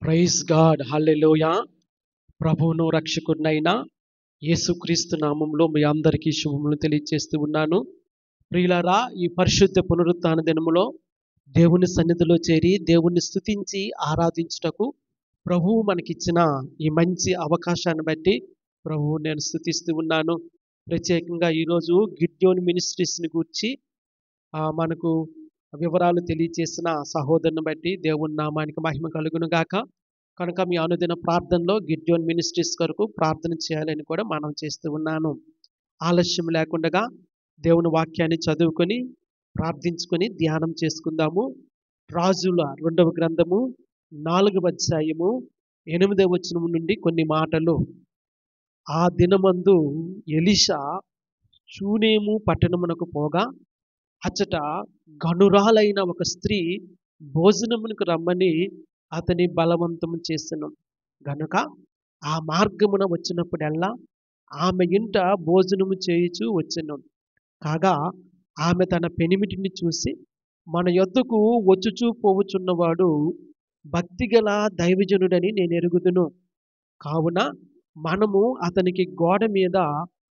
Praise God, హల్లెలూయా. ప్రభువును రక్షకుడినైన యేసుక్రీస్తు నామంలో మీ అందరికీ శుభములు తెలియజేస్తూ ఉన్నాను. ప్రియులారా, ఈ పరిశుద్ధ పునరుత్థాన దినములో దేవుని సన్నిధిలో చేరి దేవుణ్ణి స్తుతించి ఆరాధించుటకు ప్రభువు మనకిచ్చిన ఈ మంచి అవకాశాన్ని బట్టి ప్రభువు నేను స్తుతిస్తూ ఉన్నాను. ప్రత్యేకంగా ఈరోజు గిడ్యోన్ మినిస్ట్రీస్ని గూర్చి మనకు వివరాలు తెలియజేసిన సహోదరుని బట్టి దేవుని నామానికి మహిమ కలుగును గాక. కనుక మీ అనుదిన ప్రార్థనలో గిడ్యోన్ మినిస్ట్రీస్ కొరకు ప్రార్థన చేయాలని కూడా మనం చేస్తూ ఉన్నాను. ఆలస్యం లేకుండా దేవుని వాక్యాన్ని చదువుకొని ప్రార్థించుకొని ధ్యానం చేసుకుందాము. రాజుల 2వ గ్రంథము 4వ అధ్యాయము 8వ వచనం నుండి కొన్ని మాటలు. ఆ దినమందు ఎలీషా షూనేము పట్టణమునకు పోగా అచ్చట గనురాలైన ఒక స్త్రీ భోజనమునకు రమ్మని అతని బలవంతము చేసెను. గనుక ఆ మార్గమున వచ్చినప్పుడల్లా ఆమె ఇంట భోజనము చేయుచు వచ్చెను. కాగా ఆమె తన పెనిమిటిని చూసి, మన యొద్దకు వచ్చుచూ పోవుచున్నవాడు భక్తిగల దైవజనుడని నేను ఎరుగుదును. కావున మనము అతనికి గోడ మీద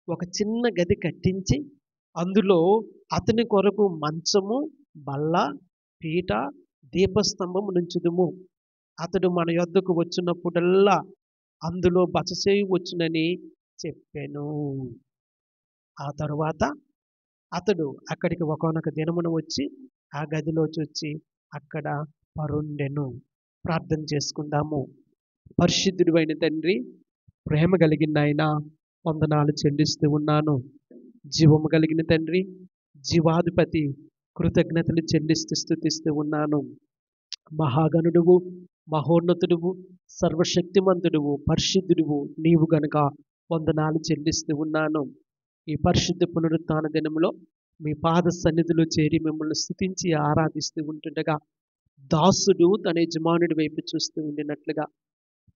ఒక చిన్న గది కట్టించి అందులో అతని కొరకు మంచము, బల్ల, పీట, దీపస్తంభము నుంచుదుము. అతడు మన యొద్దకు వచ్చినప్పుడల్లా అందులో బస చేయవచ్చునని చెప్పాను. ఆ తరువాత అతడు అక్కడికి ఒకానొక దినమున వచ్చి ఆ గదిలో చూచి అక్కడ పరుండెను. ప్రార్థన చేసుకుందాము. పరిశుద్ధుడైన తండ్రి, ప్రేమ కలిగిన ఆయన, వందనాలు చెల్లిస్తూ ఉన్నాను. జీవము కలిగిన తండ్రి, జీవాధిపతి, కృతజ్ఞతలు చెల్లిస్తూ స్తుతిస్తూ ఉన్నాను. మహాగణుడువు, మహోన్నతుడువు, సర్వశక్తిమంతుడువు, పరిశుద్ధుడువు నీవు గనుక వందనాలు చెల్లిస్తూ ఉన్నాను. ఈ పరిశుద్ధ పునరుత్థాన దినములో మీ పాద సన్నిధిలో చేరి మిమ్మల్ని స్తుతించి ఆరాధిస్తూ ఉంటుండగా దాసుడు తన యజమానుడి వైపు చూస్తూ ఉండినట్లుగా,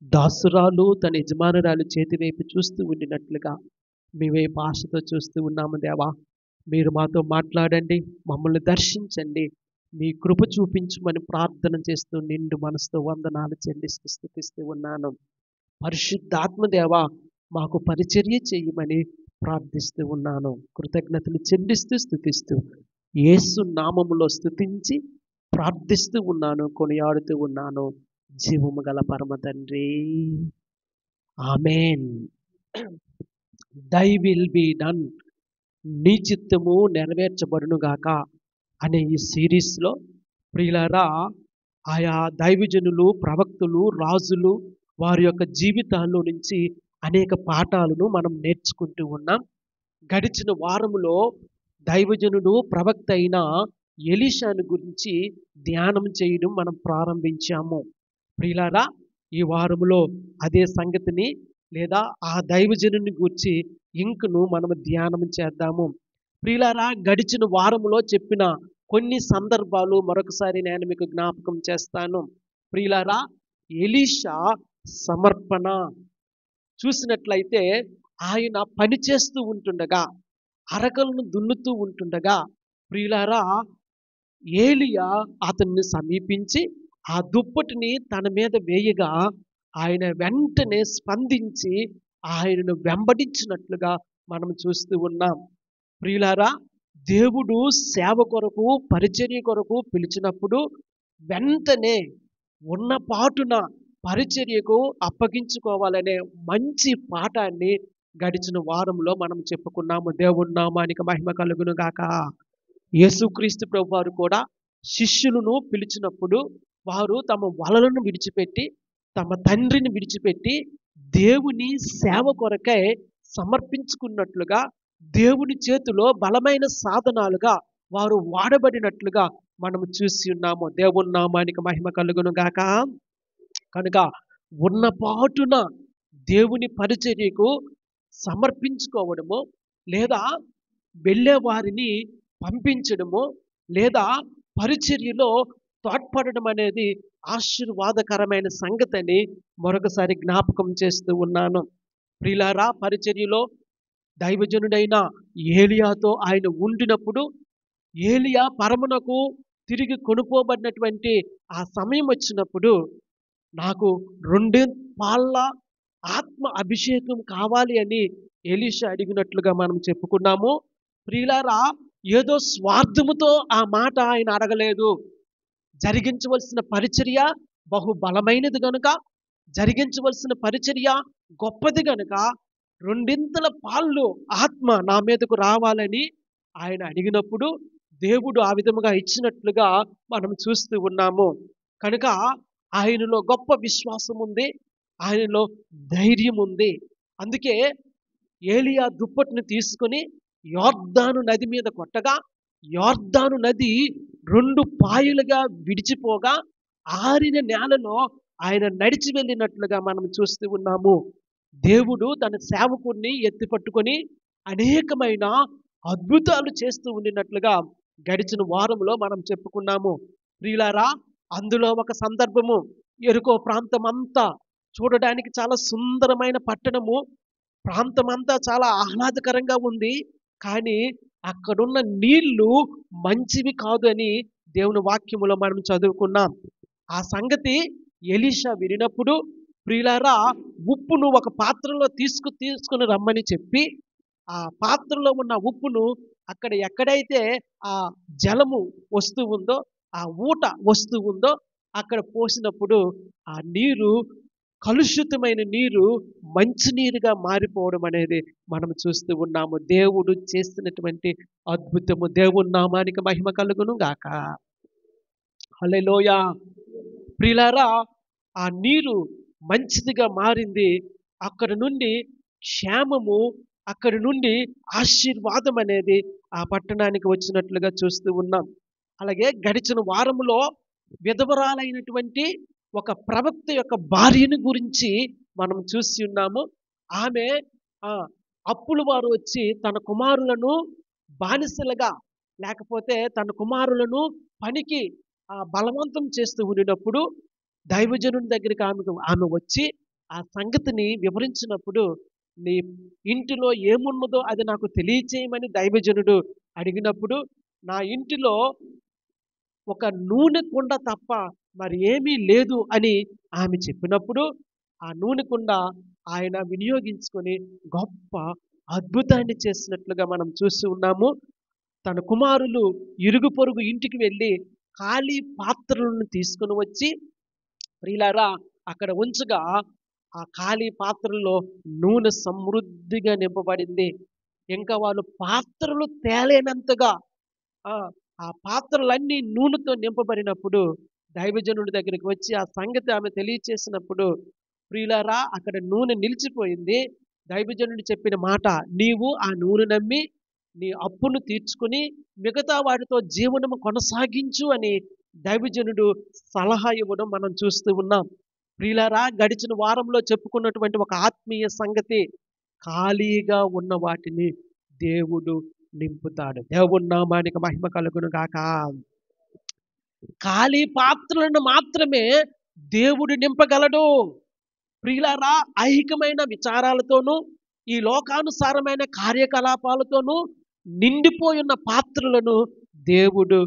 దాసురాలు తన యజమానురాలు చేతి వైపు చూస్తూ ఉండినట్లుగా మీ వైపు ఆశతో చూస్తూ ఉన్నాము దేవా. మీరు మాతో మాట్లాడండి, మమ్మల్ని దర్శించండి, మీ కృప చూపించమని ప్రార్థన చేస్తూ నిండు మనసుతో వందనాలు చెల్లిస్తూ స్తుతిస్తూ ఉన్నాను. పరిశుద్ధాత్మ దేవా, మాకు పరిచర్య చేయమని ప్రార్థిస్తూ ఉన్నాను. కృతజ్ఞతలు చెల్లిస్తూ స్తుతిస్తూ యేసు నామములో స్తుతించి ప్రార్థిస్తూ ఉన్నాను, కొనియాడుతూ ఉన్నాను. జీవము గల పరమ తండ్రి, ఆమేన్. దై విల్ బి డన్, నీ చిత్తము నెరవేర్చబడునుగాక అనే ఈ సిరీస్లో ప్రియులారా, ఆయా దైవజనులు, ప్రవక్తులు, రాజులు వారి యొక్క జీవితాల్లో నుంచి అనేక పాఠాలను మనం నేర్చుకుంటూ ఉన్నాం. గడిచిన వారములో దైవజనుడు, ప్రవక్త అయిన ఎలీషాను గురించి ధ్యానం చేయడం మనం ప్రారంభించాము. ప్రియులారా, ఈ వారములో అదే సంగతిని లేదా ఆ దైవజనుని గురించి ఇంకను మనం ధ్యానం చేద్దాము. ప్రియులారా, గడిచిన వారములో చెప్పిన కొన్ని సందర్భాలు మరొకసారి నేను మీకు జ్ఞాపకం చేస్తాను. ప్రియులారా, ఎలీషా సమర్పణ చూసినట్లయితే ఆయన పని చేస్తూ ఉంటుండగా, అరకలను దున్నుతూ ఉంటుండగా ప్రియులారా, ఏలియా అతన్ని సమీపించి ఆ దుప్పటిని తన మీద వేయగా ఆయన వెంటనే స్పందించి ఆయనను వెంబడించినట్లుగా మనం చూస్తూ ఉన్నాం. ప్రియులారా, దేవుడు సేవ కొరకు, పరిచర్య కొరకు పిలిచినప్పుడు వెంటనే ఉన్న పాటున పరిచర్యకు అప్పగించుకోవాలనే మంచి పాఠాన్ని గడిచిన వారంలో మనం చెప్పుకున్నాము. దేవుని నామానికి మహిమ కలుగును గాక. యేసుక్రీస్తు ప్రభు వారు కూడా శిష్యులను పిలిచినప్పుడు వారు తమ వలలను విడిచిపెట్టి, తమ తండ్రిని విడిచిపెట్టి దేవుని సేవ కొరకై సమర్పించుకున్నట్లుగా, దేవుని చేతిలో బలమైన సాధనాలుగా వారు వాడబడినట్లుగా మనము చూసి ఉన్నాము. దేవుని నామానికి మహిమ కలుగును గాక. కనుక ఉన్న పాటున దేవుని పరిచర్యకు సమర్పించుకోవడము, లేదా వెళ్ళే వారిని పంపించడము, లేదా పరిచర్యలో తోడ్పడడం అనేది ఆశీర్వాదకరమైన సంగతిని మరొకసారి జ్ఞాపకం చేస్తూ ఉన్నాను. ప్రియులారా, పరిచర్యలో దైవజనుడైన ఏలియాతో ఆయన ఉండినప్పుడు ఏలియా పరమునకు తిరిగి కొనుపోబడినటువంటి ఆ సమయం వచ్చినప్పుడు నాకు 2 పాళ్ళ ఆత్మ అభిషేకం కావాలి అని ఎలీషా అడిగినట్లుగా మనం చెప్పుకున్నాము. ప్రియులారా, ఏదో స్వార్థముతో ఆ మాట ఆయన అడగలేదు. జరిగించవలసిన పరిచర్య బహు బలమైనది గనుక, జరిగించవలసిన పరిచర్య గొప్పది గనుక, రెండింతల పాళ్ళు ఆత్మ నా మీదకు రావాలని ఆయన అడిగినప్పుడు దేవుడు ఆ విధముగా ఇచ్చినట్లుగా మనం చూస్తూ ఉన్నాము. కనుక ఆయనలో గొప్ప విశ్వాసం ఉంది. ఆయనలో ధైర్యం ఉంది. అందుకే ఏలియా దుప్పటిని తీసుకొని యొర్దాను నది మీద కొట్టగా, యొర్దాను నది 2 పాయలుగా విడిచిపోగా, ఆరిన నేలలో ఆయన నడిచి వెళ్ళినట్లుగా మనం చూస్తూ ఉన్నాము. దేవుడు తన సేవకుడిని ఎత్తి పట్టుకొని అనేకమైన అద్భుతాలు చేస్తూ ఉండినట్లుగా గడిచిన వారంలో మనం చెప్పుకున్నాము. ప్రియులారా, అందులో ఒక సందర్భము, యెరికో ప్రాంతం అంతా చూడడానికి చాలా సుందరమైన పట్టణము, ప్రాంతమంతా చాలా ఆహ్లాదకరంగా ఉంది. కానీ అక్కడున్న నీళ్లు మంచివి కాదు అని దేవుని వాక్యములో మనం చదువుకున్నాం. ఆ సంగతి ఎలీషా వినినప్పుడు, ప్రియులారా, ఉప్పును ఒక పాత్రలో తీసుకుని రమ్మని చెప్పి, ఆ పాత్రలో ఉన్న ఉప్పును అక్కడ ఎక్కడైతే ఆ జలము వస్తూ ఉందో, ఆ ఊట వస్తూ ఉందో అక్కడ పోసినప్పుడు ఆ నీరు, కలుషితమైన నీరు మంచినీరుగా మారిపోవడం అనేది మనం చూస్తూ ఉన్నాము. దేవుడు చేస్తున్నటువంటి అద్భుతము. దేవుని నామానికి మహిమ కలుగును గాక. హల్లెలూయా. ప్రియులారా, ఆ నీరు మంచిదిగా మారింది. అక్కడి నుండి క్షేమము, అక్కడి నుండి ఆశీర్వాదం అనేది ఆ పట్టణానికి వచ్చినట్లుగా చూస్తూ ఉన్నాం. అలాగే గడిచిన వారములో విధవరాలైనటువంటి ఒక ప్రవక్త యొక్క భార్యను గురించి మనం చూసి ఉన్నాము. ఆమె ఆ అప్పుల వారు వచ్చి తన కుమారులను బానిసలుగా, లేకపోతే తన కుమారులను పనికి బలవంతం చేస్తూ ఉండినప్పుడు దైవజనుని దగ్గరికి ఆమె వచ్చి ఆ సంగతిని వివరించినప్పుడు, నీ ఇంటిలో ఏమున్నదో అది నాకు తెలియచేయమని దైవజనుడు అడిగినప్పుడు, నా ఇంటిలో ఒక నూనె కుండ తప్ప మరి ఏమీ లేదు అని ఆమె చెప్పినప్పుడు, ఆ నూనె కుండ ఆయన వినియోగించుకొని గొప్ప అద్భుతాన్ని చేసినట్లుగా మనం చూసి ఉన్నాము. తన కుమారులు ఇరుగు పొరుగు ఇంటికి వెళ్ళి ఖాళీ పాత్రలను తీసుకొని వచ్చి, ప్రియులారా, అక్కడ ఉంచగా ఆ ఖాళీ పాత్రల్లో నూనె సమృద్ధిగా నింపబడింది. ఇంకా వాళ్ళు పాత్రలు తేలేనంతగా ఆ ఆ పాత్రలన్నీ నూనెతో నింపబడినప్పుడు దైవజనుడి దగ్గరికి వచ్చి ఆ సంగతి ఆమె తెలియచేసినప్పుడు, ప్రియులారా, అక్కడ నూనె నిలిచిపోయింది. దైవజనుడు చెప్పిన మాట, నీవు ఆ నూనె నమ్మి నీ అప్పును తీర్చుకుని మిగతా వాటితో జీవనము కొనసాగించు అని దైవజనుడు సలహా ఇవ్వడం మనం చూస్తూ ఉన్నాం. ప్రియులారా, గడిచిన వారంలో చెప్పుకున్నటువంటి ఒక ఆత్మీయ సంగతి, ఖాళీగా ఉన్న వాటిని దేవుడు నింపుతాడు. దేవుని నామానికి మహిమ కలుగును గాక. ఖాళీ పాత్రలను మాత్రమే దేవుడు నింపగలడు. ప్రియులారా, ఐహికమైన విచారాలతోనూ ఈ లోకానుసారమైన కార్యకలాపాలతోనూ నిండిపోయున్న పాత్రలను దేవుడు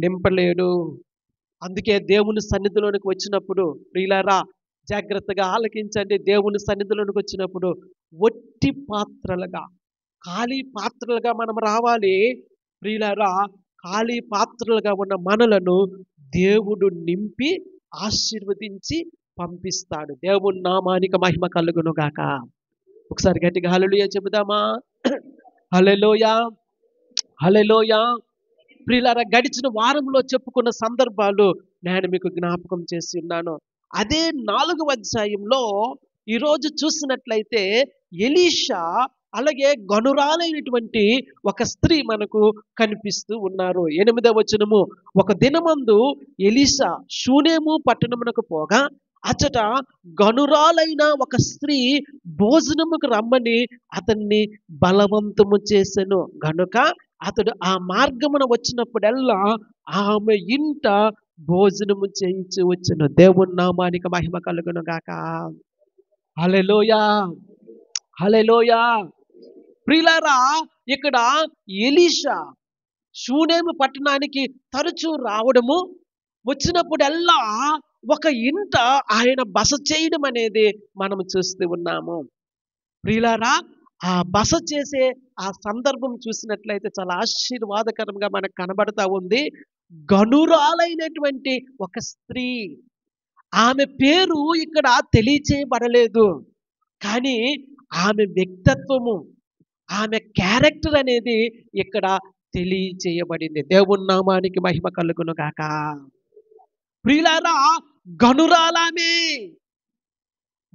నింపలేడు. అందుకే దేవుని సన్నిధిలోనికి వచ్చినప్పుడు, ప్రియులారా, జాగ్రత్తగా ఆలకించండి. దేవుని సన్నిధిలోనికి వచ్చినప్పుడు ఒట్టి పాత్రలుగా, ఖాళీ పాత్రలుగా మనం రావాలి. ప్రియులారా, ఖాళీ పాత్రలుగా ఉన్న మనలను దేవుడు నింపి ఆశీర్వదించి పంపిస్తాడు. దేవుని నామానికి మహిమ కలుగును గాక. ఒకసారి గట్టిగా హల్లెలూయా చెబుదామా? హల్లెలూయా, హల్లెలూయా. ప్రియులారా, గడిచిన వారంలో చెప్పుకున్న సందర్భాలు నేను మీకు జ్ఞాపకం చేసి ఉన్నాను. అదే 4వ అధ్యాయంలో ఈరోజు చూసినట్లయితే ఎలీషా అలాగే గనురాలైనటువంటి ఒక స్త్రీ మనకు కనిపిస్తూ ఉన్నారు. 8వ వచనము, ఒక దినమందు ఎలీషా షూనేము పట్టణమునకు పోగా అచ్చట గనురాలైన ఒక స్త్రీ భోజనముకు రమ్మని అతన్ని బలవంతము చేసెను గనుక అతడు ఆ మార్గమున వచ్చినప్పుడల్లా ఆమె ఇంట భోజనము చేయించి వచ్చెను. దేవుని నామానికి మహిమ కలుగును గాక. హల్లెలూయా, హల్లెలూయా. ప్రియులారా, ఇక్కడ ఎలీషా షూనేము పట్టణానికి తరచూ రావడము, వచ్చినప్పుడల్లా ఒక ఇంట ఆయన బస చేయడం అనేది మనం చూస్తూ ఉన్నాము. ప్రియులారా, ఆ బస చేసే ఆ సందర్భం చూసినట్లయితే చాలా ఆశీర్వాదకరంగా మనకు కనబడతా ఉంది. గనురాలైనటువంటి ఒక స్త్రీ. ఆమె పేరు ఇక్కడ తెలియచేయబడలేదు. కానీ ఆమె వ్యక్తిత్వము, ఆమె క్యారెక్టర్ అనేది ఇక్కడ తెలియచేయబడింది. దేవుని నామానికి మహిమ కలుగును గాక. ప్రియులారా, గనురాలామే,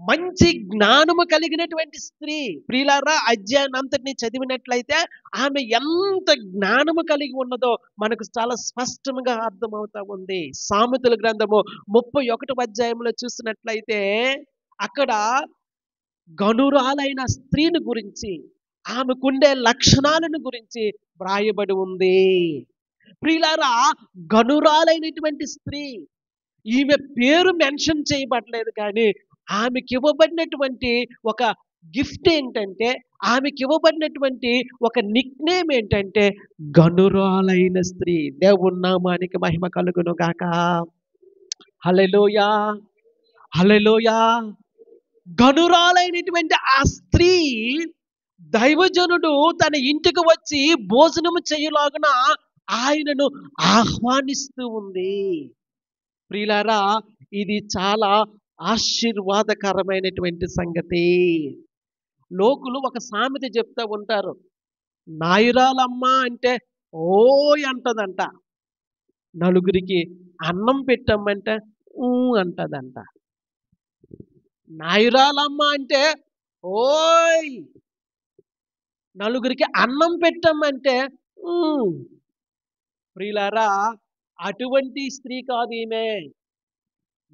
మంచి జ్ఞానము కలిగినటువంటి స్త్రీ. ప్రియులారా, అధ్యాయం అంతటిని చదివినట్లయితే ఆమె ఎంత జ్ఞానము కలిగి ఉన్నదో మనకు చాలా స్పష్టంగా అర్థమవుతా ఉంది. సామెతల గ్రంథము 31వ అధ్యాయంలో చూసినట్లయితే అక్కడ గనురాలైన స్త్రీని గురించి, ఆమెకుండే లక్షణాలను గురించి వ్రాయబడి ఉంది. ప్రియులారా, గనురాలైనటువంటి స్త్రీ, ఈమె పేరు మెన్షన్ చేయబడలేదు, కానీ ఆమెకి ఇవ్వబడినటువంటి ఒక గిఫ్ట్ ఏంటంటే, ఆమెకి ఇవ్వబడినటువంటి ఒక నిక్ నేమ్ ఏంటంటే గనురాలైన స్త్రీ. దేవుని నామానికి మహిమ కలుగును గాక. హల్లెలూయా, హల్లెలూయా. గనురాలైనటువంటి ఆ స్త్రీ దైవజనుడు తన ఇంటికి వచ్చి భోజనము చేయలాగున ఆయనను ఆహ్వానిస్తూ ఉంది. ప్రియులారా, ఇది చాలా ఆశీర్వాదకరమైనటువంటి సంగతి. లోకులు ఒక సామెత చెప్తూ ఉంటారు. నాయురాలమ్మ అంటే ఓయ్ అంటదంట. నలుగురికి అన్నం పెట్టమ్మంటే ఊ అంటదంట. నాయురాలమ్మ అంటే ఓయ్, నలుగురికి అన్నం పెట్టమ్మంటే ఊ. ప్రియులారా, అటువంటి స్త్రీ కాదు ఈమె.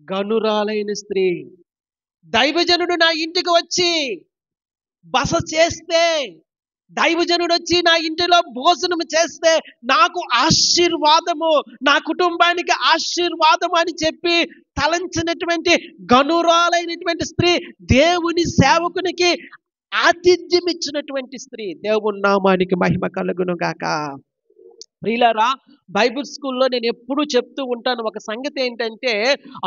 గనురాలైన స్త్రీ. దైవజనుడు నా ఇంటికి వచ్చి బస చేస్తే, దైవజనుడు వచ్చి నా ఇంటిలో భోజనం చేస్తే నాకు ఆశీర్వాదము, నా కుటుంబానికి ఆశీర్వాదము అని చెప్పి తలంచినటువంటి గనురాలైనటువంటి స్త్రీ, దేవుని సేవకునికి ఆతిథ్యం ఇచ్చినటువంటి స్త్రీ. దేవుని నామానికి మహిమ కలుగును గాక. ప్రియులారా, బైబిల్ స్కూల్లో నేను ఎప్పుడూ చెప్తూ ఉంటాను ఒక సంగతి ఏంటంటే,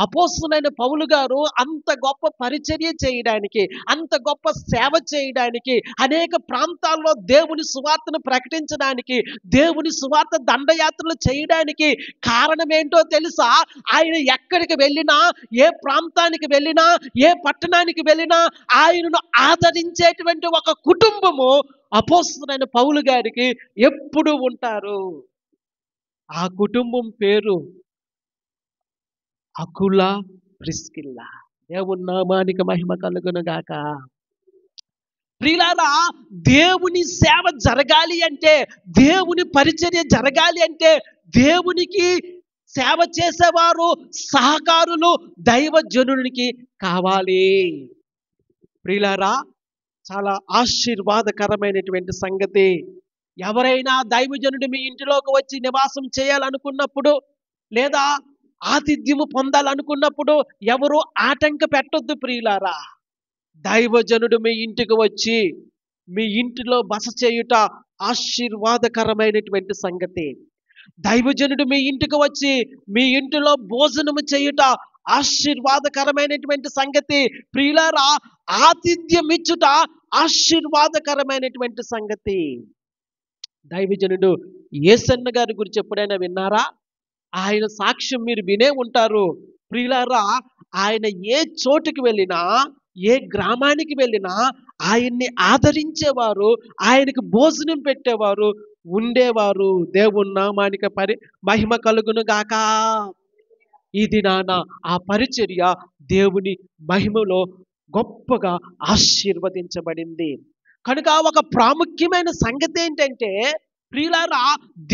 అపోస్తలుడైన పౌలు గారు అంత గొప్ప పరిచర్య చేయడానికి, అంత గొప్ప సేవ చేయడానికి, అనేక ప్రాంతాల్లో దేవుని సువార్తను ప్రకటించడానికి, దేవుని సువార్త దండయాత్రలు చేయడానికి కారణం ఏంటో తెలుసా? ఆయన ఎక్కడికి వెళ్ళినా, ఏ ప్రాంతానికి వెళ్ళినా, ఏ పట్టణానికి వెళ్ళినా ఆయనను ఆదరించేటువంటి ఒక కుటుంబము అపోస్తలుడైన పౌలు గారికి ఎప్పుడు ఉంటారు. ఆ కుటుంబం పేరు అకుల ప్రిస్కిల్లా. దేవుని నామానికి మహిమ కలుగును గాక. ప్రియులారా, దేవుని సేవ జరగాలి అంటే, దేవుని పరిచర్య జరగాలి అంటే, దేవునికి సేవ చేసేవారు, సహకారులు దైవజనునికి కావాలి. ప్రియులారా, చాలా ఆశీర్వాదకరమైనటువంటి సంగతి. ఎవరైనా దైవజనుడు మీ ఇంటిలోకి వచ్చి నివాసం చేయాలనుకున్నప్పుడు, లేదా ఆతిథ్యము పొందాలనుకున్నప్పుడు ఎవరు ఆటంక పెట్టొద్దు ప్రియులారా. దైవజనుడు మీ ఇంటికి వచ్చి మీ ఇంటిలో బస చేయుట ఆశీర్వాదకరమైనటువంటి సంగతి. దైవజనుడు మీ ఇంటికి వచ్చి మీ ఇంటిలో భోజనము చేయుట ఆశీర్వాదకరమైనటువంటి సంగతి. ప్రియులారా, ఆతిథ్యం ఇచ్చుట ఆశీర్వాదకరమైనటువంటి సంగతి. దైవజనుడు యేసన్న గారి గురించి ఎప్పుడైనా విన్నారా? ఆయన సాక్ష్యం మీరు వినే ఉంటారు. ప్రియులారా, ఆయన ఏ చోటుకి వెళ్ళినా, ఏ గ్రామానికి వెళ్ళినా ఆయన్ని ఆదరించేవారు, ఆయనకు భోజనం పెట్టేవారు, ఉండేవారు. దేవుని నామానికి మహిమ కలుగును గాక. ఈ దినాన ఆ పరిచర్య దేవుని మహిమలో గొప్పగా ఆశీర్వదించబడింది. కనుక ఒక ప్రాముఖ్యమైన సంగతి ఏంటంటే, ప్రియులారా,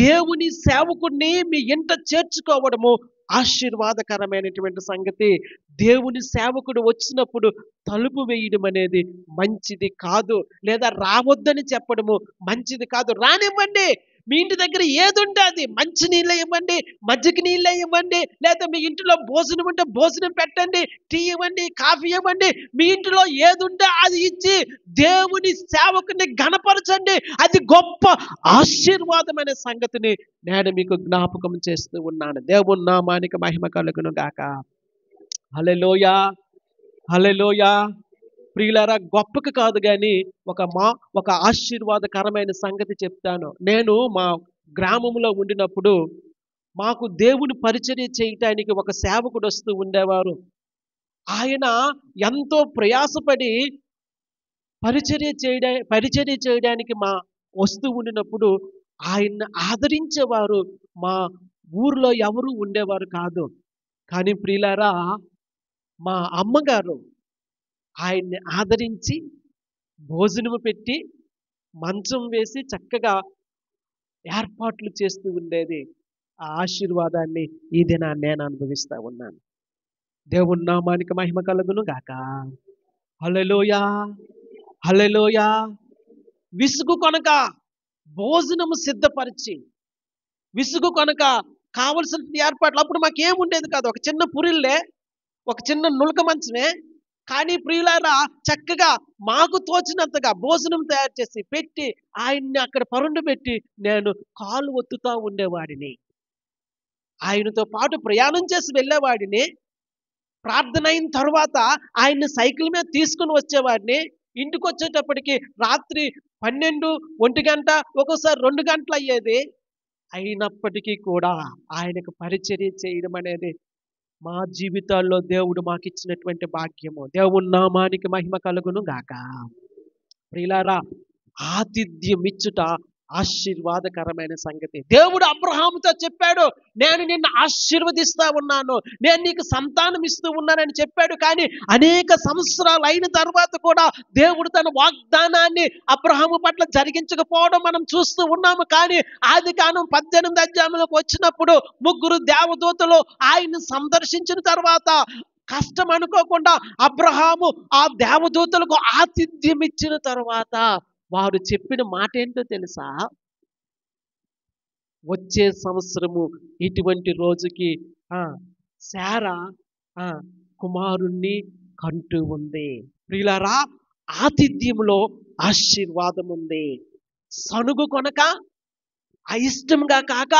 దేవుని సేవకుడిని మీ ఇంట చేర్చుకోవడము ఆశీర్వాదకరమైనటువంటి సంగతి. దేవుని సేవకుడు వచ్చినప్పుడు తలుపు వేయడం అనేది మంచిది కాదు, లేదా రావద్దని చెప్పడము మంచిది కాదు. రానివ్వండి, మీ ఇంటి దగ్గర ఏది ఉంటే అది, మంచి నీళ్ళే ఇవ్వండి, మజ్జిగ నీళ్ళే ఇవ్వండి, లేదా మీ ఇంటిలో భోజనం ఉంటే భోజనం పెట్టండి, టీ ఇవ్వండి, కాఫీ ఇవ్వండి. మీ ఇంటిలో ఏది ఉంటే అది ఇచ్చి దేవుని సేవకుని ఘనపరచండి. అది గొప్ప ఆశీర్వాదమైన సంగతిని నేను మీకు జ్ఞాపకం చేస్తూ ఉన్నాను. దేవుని నామానికి మహిమ కలుగును గాక. హల్లెలూయా, హల్లెలూయా. ప్రియులారా, గొప్పకి కాదు కానీ ఒక ఆశీర్వాదకరమైన సంగతి చెప్తాను. నేను మా గ్రామంలో ఉండినప్పుడు మాకు దేవుని పరిచర్య చేయటానికి ఒక సేవకుడు వస్తూ ఉండేవారు. ఆయన ఎంతో ప్రయాసపడి పరిచర్య చేయడానికి వస్తూ ఉండినప్పుడు ఆయన్ని ఆదరించేవారు మా ఊర్లో ఎవరు ఉండేవారు కాదు. కానీ ప్రియులారా, మా అమ్మగారు ఆయన్ని ఆదరించి భోజనము పెట్టి మంచం వేసి చక్కగా ఏర్పాట్లు చేస్తూ ఉండేది. ఆ ఆశీర్వాదాన్ని ఈ దినాన్ని నేను అనుభవిస్తా ఉన్నాను. దేవుని నామానికి మహిమ కలుగును గాక. హల్లెలూయా, హల్లెలూయా. విసుగు కొనక భోజనము సిద్ధపరిచి, విసుగు కొనక కావలసిన ఏర్పాట్లు. అప్పుడు మాకేముండేది కాదు, ఒక చిన్న పురిల్లే, ఒక చిన్న నులక మంచమే. కానీ ప్రియులారా, చక్కగా మాకు తోచినంతగా భోజనం తయారు చేసి పెట్టి ఆయన్ని అక్కడ పరుండు పెట్టి నేను కాలు ఒత్తుతా ఉండేవాడిని. ఆయనతో పాటు ప్రయాణం చేసి వెళ్ళేవాడిని. ప్రార్థన అయిన తర్వాత ఆయన్ని సైకిల్ మీద తీసుకుని వచ్చేవాడిని. ఇంటికి వచ్చేటప్పటికి రాత్రి 12, 1 గంట, ఒక్కోసారి 2 గంటలు అయ్యేది. అయినప్పటికీ కూడా ఆయనకు పరిచర్య చేయడం అనేది మా జీవితాల్లో దేవుడు మాకిచ్చినటువంటి భాగ్యము. దేవుని నామానికి మహిమ కలుగును గాక. ప్రియులారా, ఆతిథ్యం ఇచ్చుట ఆశీర్వాదకరమైన సంగతి. దేవుడు అబ్రహాముతో చెప్పాడు, నేను నిన్ను ఆశీర్వదిస్తా ఉన్నాను, నేను నీకు సంతానం ఇస్తూ ఉన్నానని చెప్పాడు. కానీ అనేక సంవత్సరాలు అయిన తర్వాత కూడా దేవుడు తన వాగ్దానాన్ని అబ్రహాము పట్ల జరిగించకపోవడం మనం చూస్తూ ఉన్నాము. కానీ ఆదికాండం 18 అధ్యాయంలోకి వచ్చినప్పుడు 3 దేవదూతలు ఆయన్ని సందర్శించిన తర్వాత కష్టం అనుకోకుండా అబ్రహాము ఆ దేవదూతలకు ఆతిథ్యం ఇచ్చిన తర్వాత వారు చెప్పిన మాట ఏంటో తెలుసా? వచ్చే సంవత్సరము ఇటువంటి రోజుకి శారా కుమారుణ్ణి కంటూ ఉంది. ప్రియులారా, ఆతిథ్యంలో ఆశీర్వాదం ఉంది. సనుగు కొనక, అయిష్టంగా కాక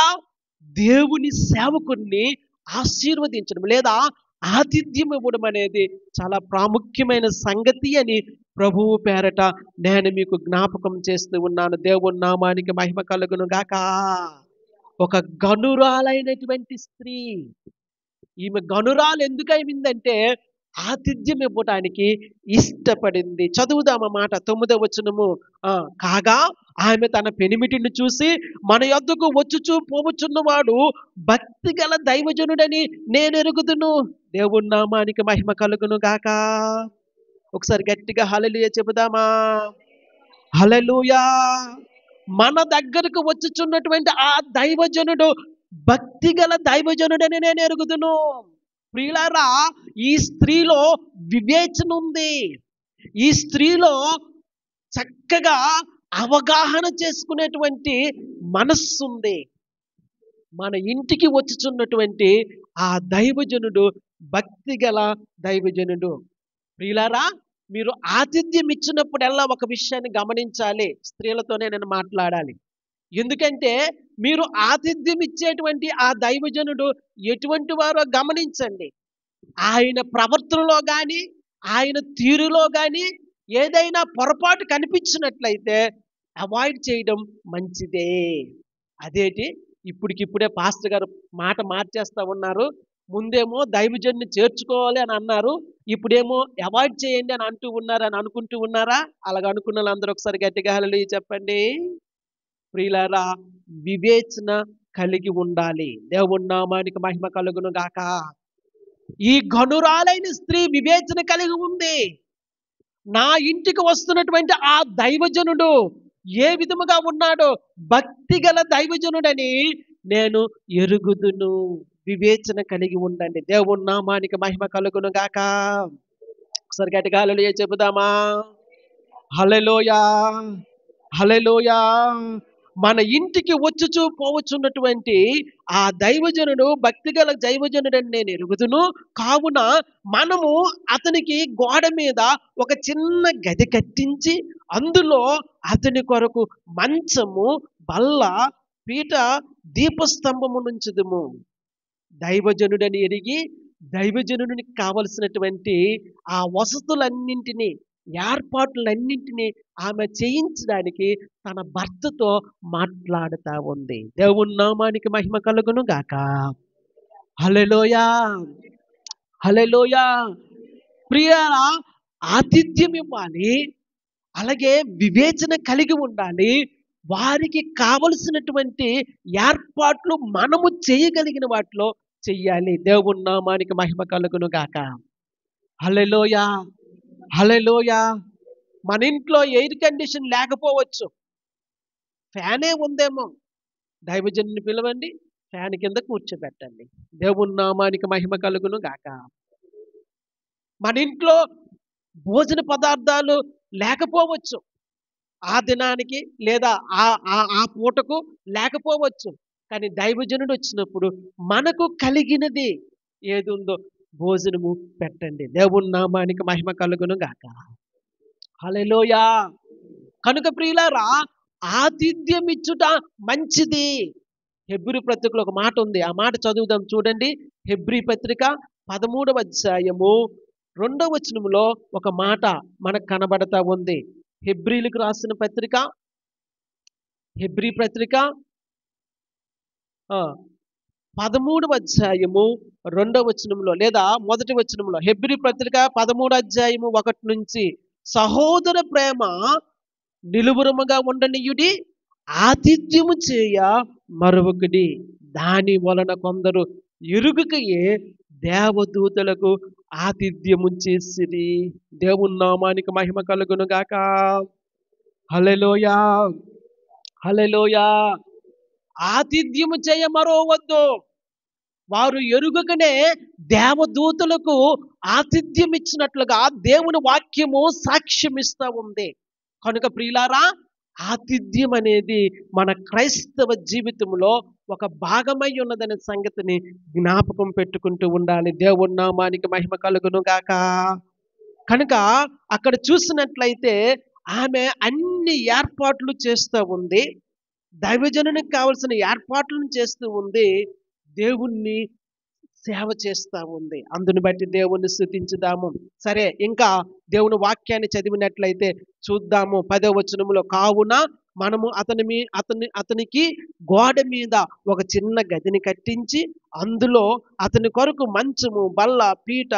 దేవుని సేవకుణ్ణి ఆశీర్వదించడం లేదా ఆతిథ్యం ఇవ్వడం అనేది చాలా ప్రాముఖ్యమైన సంగతి అని ప్రభువు పేరట నేను మీకు జ్ఞాపకం చేస్తూ ఉన్నాను. దేవుని నామానికి మహిమ కలుగును గాక. ఒక గనురాలైనటువంటి స్త్రీ, ఈమె గనురాలు ఎందుకైందంటే ఆతిథ్యం ఇవ్వడానికి ఇష్టపడింది. చదువుదామ మాట 9వ వచనము. కాగా ఆమె తన పెనిమిటిని చూసి, మన యొద్దకు వచ్చుచూ పోవచున్నవాడు భక్తి గల దైవజనుడని నేను ఎరుగుదును. దేవుని నామానికి మహిమ కలుగును గాక. ఒకసారి గట్టిగా హల్లెలూయా చెబుదామా? హల్లెలూయా. మన దగ్గరకు వచ్చుచున్నటువంటి ఆ దైవజనుడు భక్తి గల దైవజనుడని నేను ఎరుగుదును. ప్రియులారా, ఈ స్త్రీలో వివేచన ఉంది. ఈ స్త్రీలో చక్కగా అవగాహన చేసుకునేటువంటి మనస్సు ఉంది. మన ఇంటికి వచ్చుచున్నటువంటి ఆ దైవజనుడు భక్తి గల దైవజనుడు. ప్రియులారా, మీరు ఆతిథ్యం ఇచ్చినప్పుడల్లా ఒక విషయాన్ని గమనించాలి. స్త్రీలతోనే నేను మాట్లాడాలి. ఎందుకంటే మీరు ఆతిథ్యం ఇచ్చేటువంటి ఆ దైవజనుడు ఎటువంటి వారో గమనించండి. ఆయన ప్రవర్తనలో కానీ, ఆయన తీరులో కానీ ఏదైనా పొరపాటు కనిపించినట్లయితే అవాయిడ్ చేయడం మంచిదే. అదేంటి, ఇప్పటికిప్పుడే పాస్టర్ గారు మాట మార్చేస్తా ఉన్నారు. ముందేమో దైవజన్ని చేర్చుకోవాలి అని అన్నారు, ఇప్పుడేమో అవాయిడ్ చేయండి అని అంటూ ఉన్నారు అని అనుకుంటూ ఉన్నారా? అలాగ అనుకున్న వాళ్ళందరూ ఒకసారి గట్టిగా హల్లెలూయా చెప్పండి. ప్రియులారా, వివేచన కలిగి ఉండాలి. దేవుని నామానికి మహిమ కలుగును గాక. ఈ గనురాలైన స్త్రీ వివేచన కలిగి ఉంది. నా ఇంటికి వస్తున్నటువంటి ఆ దైవజనుడు ఏ విధముగా ఉన్నాడో భక్తి గల దైవజనుడని నేను ఎరుగుదును. వివేచన కలిగి ఉండండి. దేవుని నామానికి మహిమ కలుగును గాక. ఒకసారి గట్టిగా హల్లెలూయా చెబుదామా? హల్లెలూయా, హల్లెలూయా. మన ఇంటికి వచ్చుచూ పోవచ్చున్నటువంటి ఆ దైవజనుడు భక్తిగల దైవజనుడని నేను ఎరుగుదును. కావున మనము అతనికి గోడ మీద ఒక చిన్న గది కట్టించి అందులో అతని కొరకు మంచము, బల్ల, పీట, దీపస్తంభము నుంచుదుము. దైవజనుడని ఎరిగి దైవజనునికి కావలసినటువంటి ఆ వసతులన్నింటినీ, ఏర్పాట్లన్నింటినీ ఆమె చేయించడానికి తన భర్తతో మాట్లాడుతా ఉంది. దేవుని నామానికి మహిమ కలుగును గాక. హల్లెలూయా! హల్లెలూయా! ప్రియులారా, ఆతిథ్యం ఇవ్వాలి. అలాగే వివేచన కలిగి ఉండాలి. వారికి కావలసినటువంటి ఏర్పాట్లు మనము చేయగలిగిన వాటిలో చెయ్యాలి. దేవుని నామానికి మహిమ కలుగును గాక. హల్లెలూయా! హల్లెలూయా! మన ఇంట్లో ఎయిర్ కండిషన్ లేకపోవచ్చు, ఫ్యానే ఉందేమో. దైవజనుని పిలవండి, ఫ్యాన్ కింద కూర్చోబెట్టండి. దేవుని నామానికి మహిమ కలుగును గాక. మన ఇంట్లో భోజన పదార్థాలు లేకపోవచ్చు, ఆ దినానికి లేదా ఆ ఆ ఆ పూటకు లేకపోవచ్చు. కానీ దైవజనుడు వచ్చినప్పుడు మనకు కలిగినది ఏది ఉందో భోజనము పెట్టండి. దేవుని నామానికి మహిమ కలుగును గాక. హల్లెలూయా! కనుక ప్రియులారా, ఆతిథ్యం ఇచ్చుట మంచిది. హెబ్రీ పత్రికలో ఒక మాట ఉంది. ఆ మాట చదువుదాం చూడండి. హెబ్రీ పత్రిక 13వ అధ్యాయము 2వ వచనములో ఒక మాట మనకు కనబడతా ఉంది. హెబ్రీలకు రాసిన పత్రిక, హెబ్రీ పత్రిక 13వ అధ్యాయము 2వ వచనంలో లేదా మొదటి వచనంలో, హెబ్రీ పత్రిక 13వ అధ్యాయము 1 నుంచి, సహోదర ప్రేమ నిలువురముగా ఉండనియుడి, ఆతిథ్యము చేయ మరొకటి, దాని వలన కొందరు ఎరుగకయే దేవదూతలకు ఆతిథ్యము చేసిరి. దేవుని నామానికి మహిమ కలుగును గాక. హల్లెలూయా! హల్లెలూయా! ఆతిథ్యము చేయ మరొవద్దు. వారు ఎరుగకనే దేవదూతలకు ఆతిథ్యం ఇచ్చినట్లుగా దేవుని వాక్యము సాక్ష్యం ఇస్తా ఉంది. కనుక ప్రియులారా, ఆతిథ్యం అనేది మన క్రైస్తవ జీవితంలో ఒక భాగమై ఉన్నదనే సంగతిని జ్ఞాపకం పెట్టుకుంటూ ఉండాలి. దేవుని నామానికి మహిమ కలుగును గాక. కనుక అక్కడ చూసినట్లయితే ఆమె అన్ని ఏర్పాట్లు చేస్తూ ఉంది. దైవజనునికి కావలసిన ఏర్పాట్లను చేస్తూ ఉంది. దేవుణ్ణి సేవ చేస్తూ ఉంది. అందుని బట్టి దేవుణ్ణి స్తుతించుదాము. సరే, ఇంకా దేవుని వాక్యాన్ని చదివినట్లయితే చూద్దాము. 10వ వచనములో, కావున మనము అతనికి గోడ మీద ఒక చిన్న గదిని కట్టించి అందులో అతని కొరకు మంచము, బల్ల, పీట,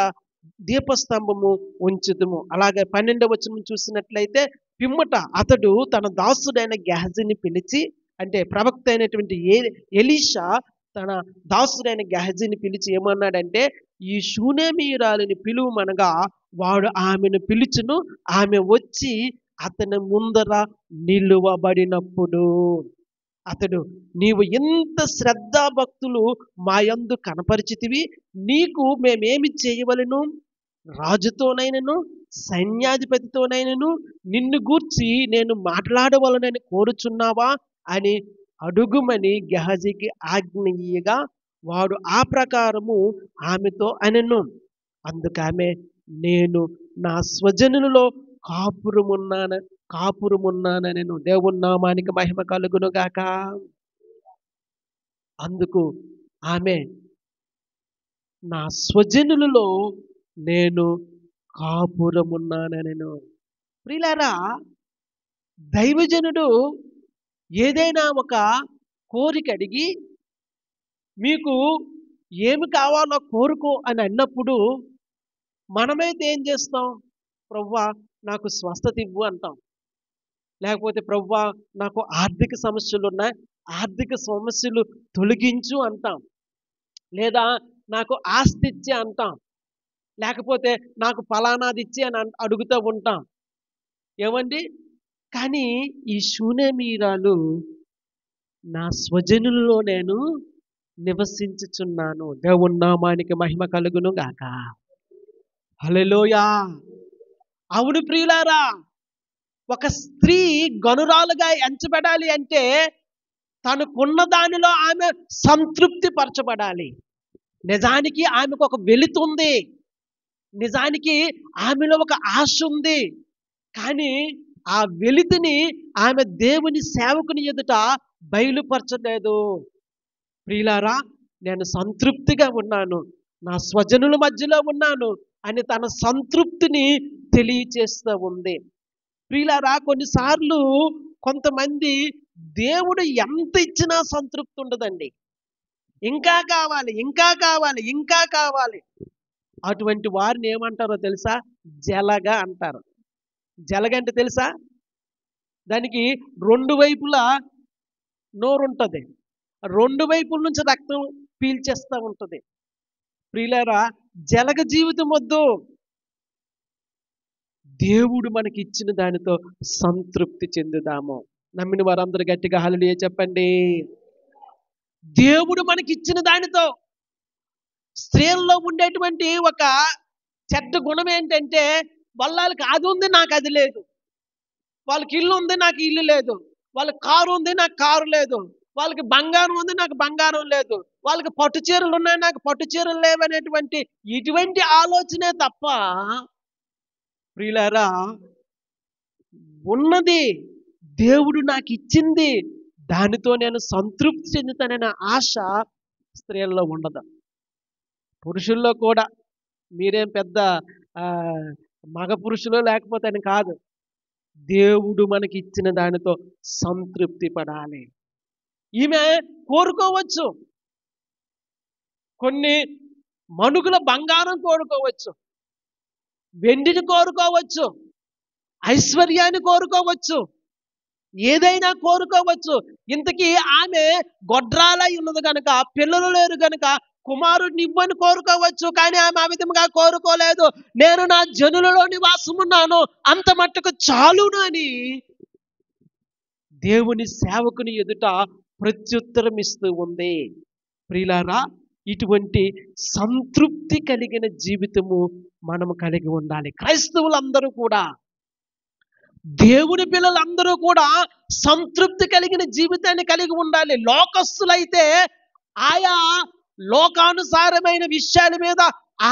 దీపస్తంభము ఉంచుదుము. అలాగే 12వ వచనం చూసినట్లయితే, పిమ్మట అతడు తన దాసుడైన గెహజీని పిలిచి, అంటే ప్రవక్త అయినటువంటి ఎలీషా తన దాసుడైన గెహజీని పిలిచి ఏమన్నాడంటే, ఈ షూనేమీయురాలిని పిలువమనగా వాడు ఆమెను పిలుచును. ఆమె వచ్చి అతని ముందర నిలువబడినప్పుడు అతడు, నీవు ఎంత శ్రద్ధాభక్తులు మా యందు కనపరిచితివి, నీకు మేమేమి చేయవలెను? రాజుతోనైనను సైన్యాధిపతితోనైనను నిన్ను గూర్చి నేను మాట్లాడవలనని కోరుచున్నావా అని అడుగుమని గెహజీకి ఆజ్ఞ ఇయ్యగా వాడు ఆ ప్రకారము ఆమెతో అనెను. అందుకామె, నేను నా స్వజనులలో కాపురమున్నానెను. దేవుని నామానికి మహిమ కలుగును గాక. అందుకు ఆమె, నా స్వజనులలో నేను కాపురమున్నానెను. ప్రియులారా, దైవజనుడు ఏదైనా ఒక కోరిక అడిగి, మీకు ఏమి కావాలో కోరుకో అని అన్నప్పుడు మనమైతే ఏం చేస్తాం? ప్రభువా, నాకు స్వస్థత ఇవ్వు అంటాం. లేకపోతే ప్రభువా, నాకు ఆర్థిక సమస్యలు ఉన్నాయి, ఆర్థిక సమస్యలు తొలగించు అంటాం. లేదా నాకు ఆస్తి ఇచ్చి అంటాం. లేకపోతే నాకు ఫలానాది ఇచ్చి అని అడుగుతూ ఉంటాం. ఏమండి? కానీ ఈ షూనేమీయురాలు, నా స్వజనులలో నేను నివసించుచున్నాను. దేవుని నామానికి మహిమ కలుగును గాక. హల్లెలూయా! అవును ప్రియులారా, ఒక స్త్రీ గనురాలుగా ఎంచబడాలి అంటే తనకున్న దానిలో ఆమె సంతృప్తి పరచబడాలి. నిజానికి ఆమెకు ఒక వెలుతుంది. నిజానికి ఆమెలో ఒక ఆశ ఉంది. కానీ ఆ వెలితిని ఆమె దేవుని సేవకుని ఎదుట బయలుపరచలేదు. ప్రియులారా, నేను సంతృప్తిగా ఉన్నాను, నా స్వజనుల మధ్యలో ఉన్నాను అని తన సంతృప్తిని తెలియచేస్తూ ఉంది. ప్రియులారా, కొన్నిసార్లు కొంతమంది దేవుడు ఎంత ఇచ్చినా సంతృప్తి ఉండదండి. ఇంకా కావాలి, ఇంకా కావాలి, ఇంకా కావాలి. అటువంటి వారిని ఏమంటారో తెలుసా? జలగ అంటారు. జలగ అంటే తెలుసా? దానికి రెండు వైపులా నోరుంటది. రెండు వైపుల నుంచి రక్తం పీల్చేస్తూ ఉంటది. ప్రియులారా, జలగ జీవితం వద్దు. దేవుడు మనకి ఇచ్చిన దానితో సంతృప్తి చెందుదాము. నమ్మిన వారందరూ గట్టిగా హల్లెలూయా చెప్పండి. దేవుడు మనకి ఇచ్చిన దానితో. స్త్రీల్లో ఉండేటువంటి ఒక చెడ్డ గుణం ఏంటంటే, వాళ్ళకి అది ఉంది, నాకు అది లేదు. వాళ్ళకి ఇల్లు ఉంది, నాకు ఇల్లు లేదు. వాళ్ళకి కారు ఉంది, నాకు కారు లేదు. వాళ్ళకి బంగారం ఉంది, నాకు బంగారం లేదు. వాళ్ళకి పట్టు చీరలు ఉన్నాయి, నాకు పట్టు చీరలు లేవనేటువంటి ఇటువంటి ఆలోచనే తప్ప, ప్రియులారా, ఉన్నది దేవుడు నాకు ఇచ్చింది దానితో నేను సంతృప్తి చెందుతాననే ఆశ స్త్రీల్లో ఉండదు. పురుషుల్లో కూడా మీరేం పెద్ద ఆ, మగ పురుషులు లేకపోతే అని కాదు. దేవుడు మనకి ఇచ్చిన దానితో సంతృప్తి పడాలి. ఈమె కోరుకోవచ్చు, కొన్ని మణుగుల బంగారం కోరుకోవచ్చు, వెండిని కోరుకోవచ్చు, ఐశ్వర్యాన్ని కోరుకోవచ్చు, ఏదైనా కోరుకోవచ్చు. ఇంతకీ ఆమె గొడ్రాలై ఉన్నది కనుక, పిల్లలు లేరు కనుక కుమారుడిని ఇవ్వని కోరుకోవచ్చు. కానీ ఆమె ఆ విధంగా కోరుకోలేదు. నేను నా జనులలో నివాసమున్నాను, అంత మట్టుకు చాలును అని దేవుని సేవకుని ఎదుట ప్రత్యుత్తరం ఇస్తూ ఉంది. ప్రియులారా, ఇటువంటి సంతృప్తి కలిగిన జీవితము మనము కలిగి ఉండాలి. క్రైస్తవులందరూ కూడా, దేవుని పిల్లలందరూ కూడా సంతృప్తి కలిగిన జీవితాన్ని కలిగి ఉండాలి. లోకస్తులైతే ఆయా లోకానుసారమైన విషయాల మీద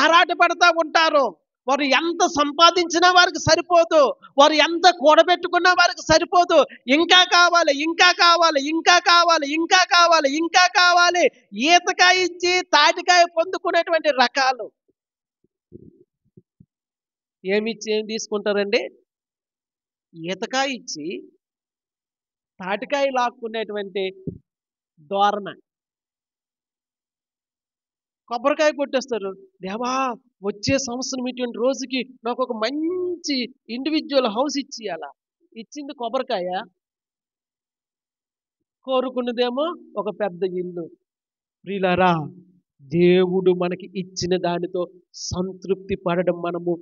ఆరాటపడతా ఉంటారు. వారు ఎంత సంపాదించినా వారికి సరిపోదు, వారు ఎంత కూడబెట్టుకున్నా వారికి సరిపోదు. ఇంకా కావాలి, ఇంకా కావాలి, ఇంకా కావాలి, ఇంకా కావాలి, ఇంకా కావాలి. ఈతకాయ ఇచ్చి తాటికాయ పొందుకునేటువంటి రకాలు. ఏమిచ్చి ఏం తీసుకుంటారండి? ఈతకాయ ఇచ్చి తాటికాయ లాక్కునేటువంటి ధోరణ. కొబ్బరికాయ కొట్టేస్తారు. దేవా, వచ్చే సంవత్సరం ఇటువంటి రోజుకి నాకు ఒక మంచి ఇండివిజువల్ హౌస్ ఇచ్చియాల. ఇచ్చింది కొబ్బరికాయ, కోరుకున్నదేమో ఒక పెద్ద ఇల్లు. ప్రియులారా, దేవుడు మనకి ఇచ్చిన దానితో సంతృప్తి పడడం మనము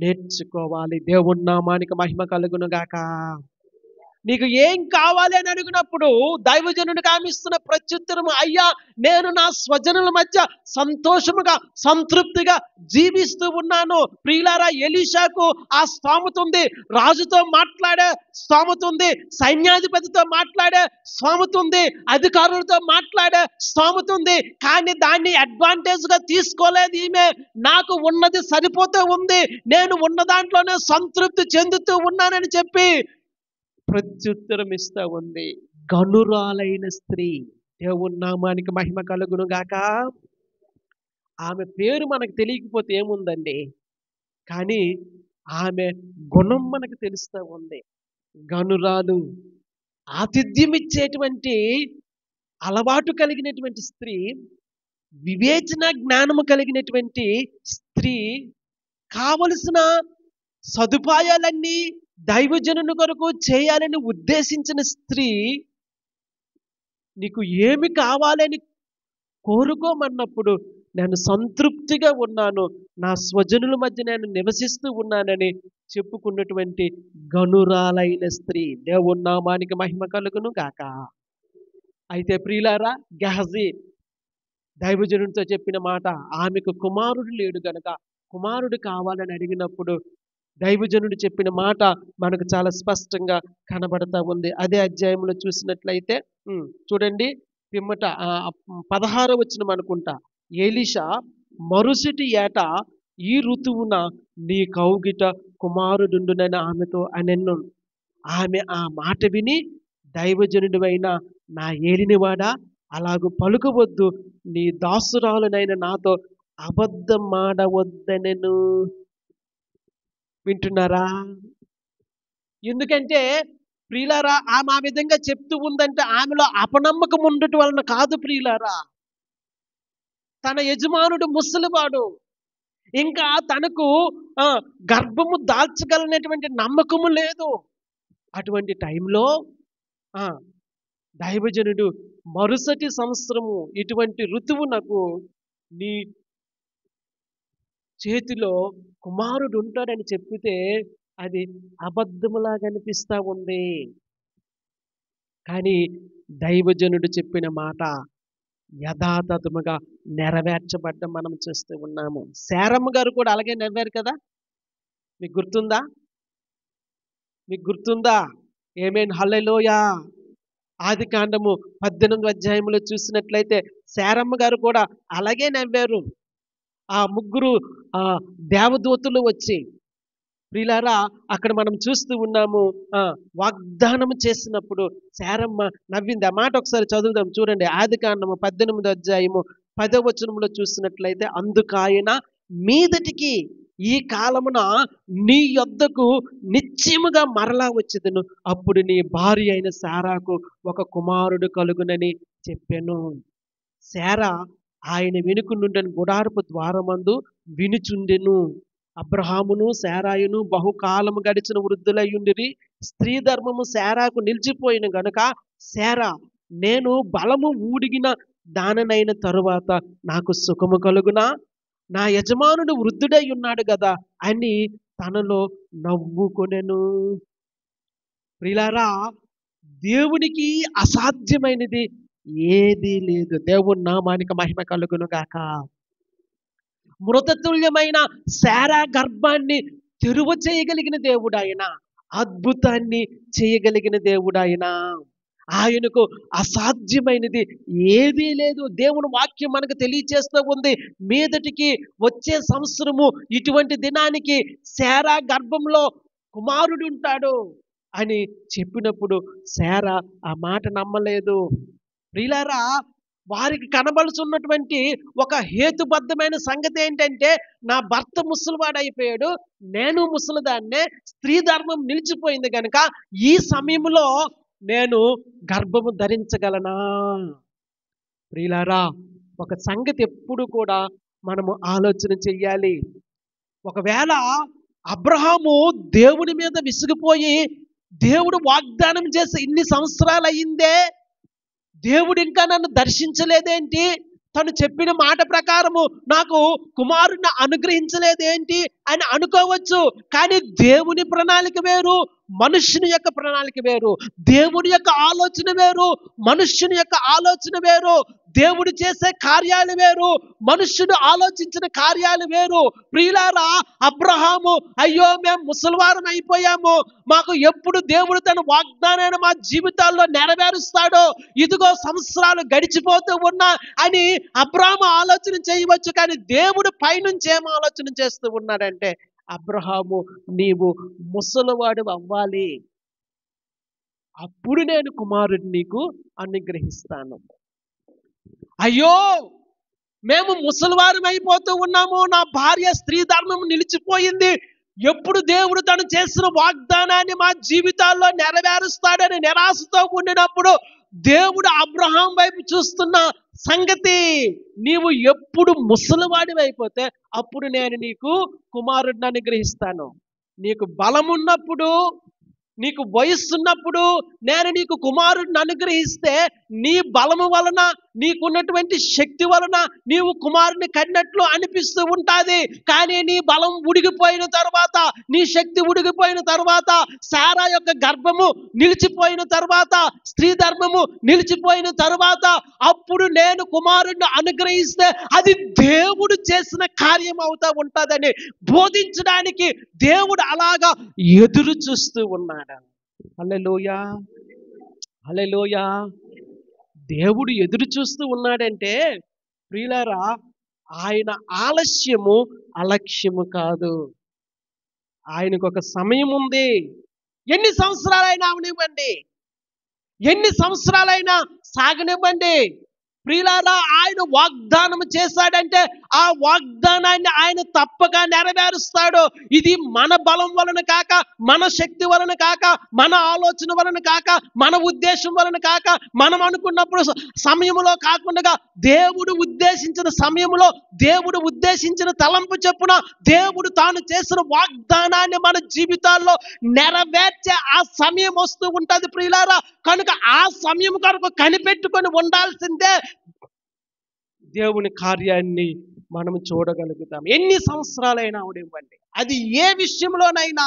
నేర్చుకోవాలి. దేవుని నామానికి మహిమ కలుగును గాక. నీకు ఏం కావాలి అని అడిగినప్పుడు దైవజనుడికి ఆమె ఇస్తున్న ప్రత్యుత్తరము, అయ్యా, నేను నా స్వజనుల మధ్య సంతోషముగా సంతృప్తిగా జీవిస్తూ ఉన్నాను. ప్రియులారా, ఎలీషాకు ఆ స్థోమత ఉంది, రాజుతో మాట్లాడే స్థోమత ఉంది, సైన్యాధిపతితో మాట్లాడే స్థోమత ఉంది, అధికారులతో మాట్లాడే స్థోమత ఉంది. కానీ దాన్ని అడ్వాంటేజ్గా తీసుకోలేదు ఈమె. నాకు ఉన్నది సరిపోతూ ఉంది, నేను ఉన్న దాంట్లోనే సంతృప్తి చెందుతూ ఉన్నానని చెప్పి ప్రత్యుత్తరం ఇస్తా ఉంది. గనురాలైన స్త్రీ. దేవుని నామానికి మహిమ కలుగును గాక. ఆమె పేరు మనకు తెలియకపోతే ఏముందండి, కానీ ఆమె గుణం మనకు తెలుస్తూ ఉంది. గనురాలు, ఆతిథ్యం ఇచ్చేటువంటి అలవాటు కలిగినటువంటి స్త్రీ, వివేచన జ్ఞానము కలిగినటువంటి స్త్రీ, కావలసిన సదుపాయాలన్నీ దైవజనుని కొరకు చేయాలని ఉద్దేశించిన స్త్రీ. నీకు ఏమి కావాలని కోరుకోమన్నప్పుడు నేను సంతృప్తిగా ఉన్నాను, నా స్వజనుల మధ్య నేను నివసిస్తూ ఉన్నానని చెప్పుకున్నటువంటి గనురాలైన స్త్రీ. దేవుని నామానికి మహిమ కలుగును గాక. అయితే ప్రియులారా, గెహజీ దైవజనుడితో చెప్పిన మాట, ఆమెకు కుమారుడు లేడు గనక కుమారుడు కావాలని అడిగినప్పుడు దైవజనుడు చెప్పిన మాట మనకు చాలా స్పష్టంగా కనబడతా ఉంది. అదే అధ్యాయంలో చూసినట్లయితే చూడండి, పిమ్మట 16వ వచనం అనుకుంటా. ఎలీషా మరుసటి ఏట ఈ ఋతువున నీ కౌగిట కుమారుడుండునని ఆమెతో అనెను. ఆమె ఆ మాట విని, దైవజనుడివైన నా ఏలినవాడా, అలాగూ పలుకవద్దు, నీ దాసురాలునైన నాతో అబద్ధం ఆడవద్దనెను. వింటున్నారా? ఎందుకంటే ప్రియులారా, ఆమె ఆ విధంగా చెప్తూ ఉందంటే ఆమెలో అపనమ్మకం ఉండటం వలన కాదు ప్రియులారా. తన యజమానుడు ముసలివాడు. ఇంకా తనకు ఆ, గర్భము దాల్చగలనటువంటి నమ్మకము లేదు. అటువంటి టైంలో ఆ, దైవజనుడు మరుసటి సంవత్సరము ఇటువంటి ఋతువునకు నీ చేతిలో కుమారుడు ఉంటాడని చెప్పితే అది అబద్ధములాగా అనిపిస్తా ఉంది. కానీ దైవజనుడు చెప్పిన మాట యథాతథముగా నెరవేర్చబడ్డం మనం చూస్తూ ఉన్నాము. శారమ్మ గారు కూడా అలాగే నవ్వారు కదా. మీకు గుర్తుందా? మీకు గుర్తుందా? ఏమేన్ హల్లెలూయా. ఆది కాండము 18 అధ్యాయంలో చూసినట్లయితే శారమ్మ గారు కూడా అలాగే నవ్వారు. ఆ ముగ్గురు ఆ దేవదూతలు వచ్చి ప్రియులారా, అక్కడ మనం చూస్తూ ఉన్నాము. వాగ్దానం చేసినప్పుడు శారమ్మ నవ్వింది. ఆ మాట ఒకసారి చదువుదాం చూడండి. ఆది కాండము 18 అధ్యాయము 10వ వచనంలో చూసినట్లయితే, అందుకాయన మీదటికి ఈ కాలమున నీ యొద్దకు నిశ్చయముగా మరలా వచ్చేదను, అప్పుడు నీ భార్య అయిన శారాకు ఒక కుమారుడు కలుగునని చెప్పాను. శారా ఆయన వెనుక నుండి గుడారపు ద్వారమందు వినుచుండెను. అబ్రహామును శారాయును బహుకాలము గడిచిన వృద్ధులయ్యుండిరి. స్త్రీ ధర్మము శారాకు నిలిచిపోయిన గనుక శారా, నేను బలము ఊడిగిన దాననైన తరువాత నాకు సుఖము కలుగునా, నా యజమానుడు వృద్ధుడై ఉన్నాడు కదా అని తనలో నవ్వుకొనెను. ప్రియులారా, దేవునికి అసాధ్యమైనది ఏదీ లేదు. దేవుని నామానికి మహిమ కలుగును గాక. మృతతుల్యమైన శారా గర్భాన్ని తెరువ చేయగలిగిన దేవుడు ఆయన. అద్భుతాన్ని చేయగలిగిన దేవుడు ఆయన. ఆయనకు అసాధ్యమైనది ఏదీ లేదు. దేవుని వాక్యం మనకు తెలియచేస్తూ ఉంది. మీదటికి వచ్చే సంవత్సరము ఇటువంటి దినానికి శారా గర్భంలో కుమారుడు ఉంటాడు అని చెప్పినప్పుడు శారా ఆ మాట నమ్మలేదు. ప్రియులారా, వారికి కనబడుచున్నటువంటి ఒక హేతుబద్ధమైన సంగతి ఏంటంటే, నా భర్త ముసలివాడైపోయాడు, నేను ముసలిదాన్నే, స్త్రీ ధర్మం నిలిచిపోయింది కనుక ఈ సమయంలో నేను గర్భము ధరించగలనా? ప్రియులారా, ఒక సంగతి ఎప్పుడు కూడా మనము ఆలోచన చెయ్యాలి. ఒకవేళ అబ్రహాము దేవుని మీద విసిగిపోయి, దేవుడు వాగ్దానం చేసి ఇన్ని సంవత్సరాలు అయ్యిందే, దేవుడు ఇంకా నన్ను దర్శించలేదేంటి, తను చెప్పిన మాట ప్రకారము నాకు కుమారుని అనుగ్రహించలేదేంటి అని అనుకోవచ్చు. కానీ దేవుని ప్రణాళిక వేరు, మనుష్యుని యొక్క ప్రణాళిక వేరు. దేవుని యొక్క ఆలోచన వేరు, మనుష్యుని యొక్క ఆలోచన వేరు. దేవుడు చేసే కార్యాలు వేరు, మనుష్యుడు ఆలోచించిన కార్యాలు వేరు. ప్రియులారా, అబ్రహాము అయ్యో మేము ముసలివారం అయిపోయాము, మాకు ఎప్పుడు దేవుడు తన వాగ్దానాన్ని మా జీవితాల్లో నెరవేరుస్తాడో, ఇదిగో సంవత్సరాలు గడిచిపోతూ ఉన్నా అని అబ్రహాము ఆలోచన చేయవచ్చు. కానీ దేవుడు పైనుంచి ఏం ఆలోచన చేస్తూ ఉన్నాడంటే, అబ్రహాము నీవు ముసలివాడు అవ్వాలి, అప్పుడు నేను కుమారుడిని నీకు అనుగ్రహిస్తాను. అయ్యో మేము ముసలివారం అయిపోతూ ఉన్నాము, నా భార్య స్త్రీ ధర్మం నిలిచిపోయింది, ఎప్పుడు దేవుడు తను చేసిన వాగ్దానాన్ని మా జీవితాల్లో నెరవేరుస్తాడని నిరాశతో ఉండినప్పుడు దేవుడు అబ్రహాం వైపు చూస్తున్న సంగతి, నీవు ఎప్పుడు ముసలివాడివి అయిపోతే అప్పుడు నేను నీకు కుమారుడిని అనుగ్రహిస్తాను. నీకు బలం ఉన్నప్పుడు, నీకు వయస్సున్నప్పుడు నేను నీకు కుమారుడిని అనుగ్రహిస్తే నీ బలము వలన, నీకున్నటువంటి శక్తి వలన నీవు కుమారుని కన్నట్లు అనిపిస్తూ ఉంటుంది. కానీ నీ బలం ఉడిగిపోయిన తర్వాత, నీ శక్తి ఉడిగిపోయిన తర్వాత, శారా యొక్క గర్భము నిలిచిపోయిన తర్వాత, స్త్రీ ధర్మము నిలిచిపోయిన తర్వాత అప్పుడు నేను కుమారుడిని అనుగ్రహిస్తే అది దేవుడు చేసిన కార్యం అవుతా ఉంటుందని బోధించడానికి దేవుడు అలాగా ఎదురు చూస్తూ ఉన్నాడు. హల్లెలూయా, హల్లెలూయా. దేవుడు ఎదురు చూస్తూ ఉన్నాడంటే ప్రియులారా, ఆయన ఆలస్యము అలక్ష్యము కాదు. ఆయనకు ఒక సమయం ఉంది. ఎన్ని సంవత్సరాలైనా అవనివ్వండి, ఎన్ని సంవత్సరాలైనా సాగనివ్వండి. ప్రియులారా, ఆయన వాగ్దానం చేశాడంటే ఆ వాగ్దానాన్ని ఆయన తప్పక నెరవేరుస్తాడు. ఇది మన బలం వలన కాక, మన శక్తి వలన కాక, మన ఆలోచన వలన కాక, మన ఉద్దేశం వలన కాక, మనం అనుకున్నప్పుడు సమయంలో కాకుండా దేవుడు ఉద్దేశించిన సమయంలో, దేవుడు ఉద్దేశించిన తలంపు చొప్పున దేవుడు తాను చేసిన వాగ్దానాన్ని మన జీవితాల్లో నెరవేర్చే ఆ సమయం వస్తూ ఉంటుంది ప్రియులారా. కనుక ఆ సమయం కొరకు కనిపెట్టుకొని ఉండాల్సిందే. దేవుని కార్యాన్ని మనం చూడగలుగుతాం. ఎన్ని సంవత్సరాలైనా అవనివ్వండి, అది ఏ విషయంలోనైనా,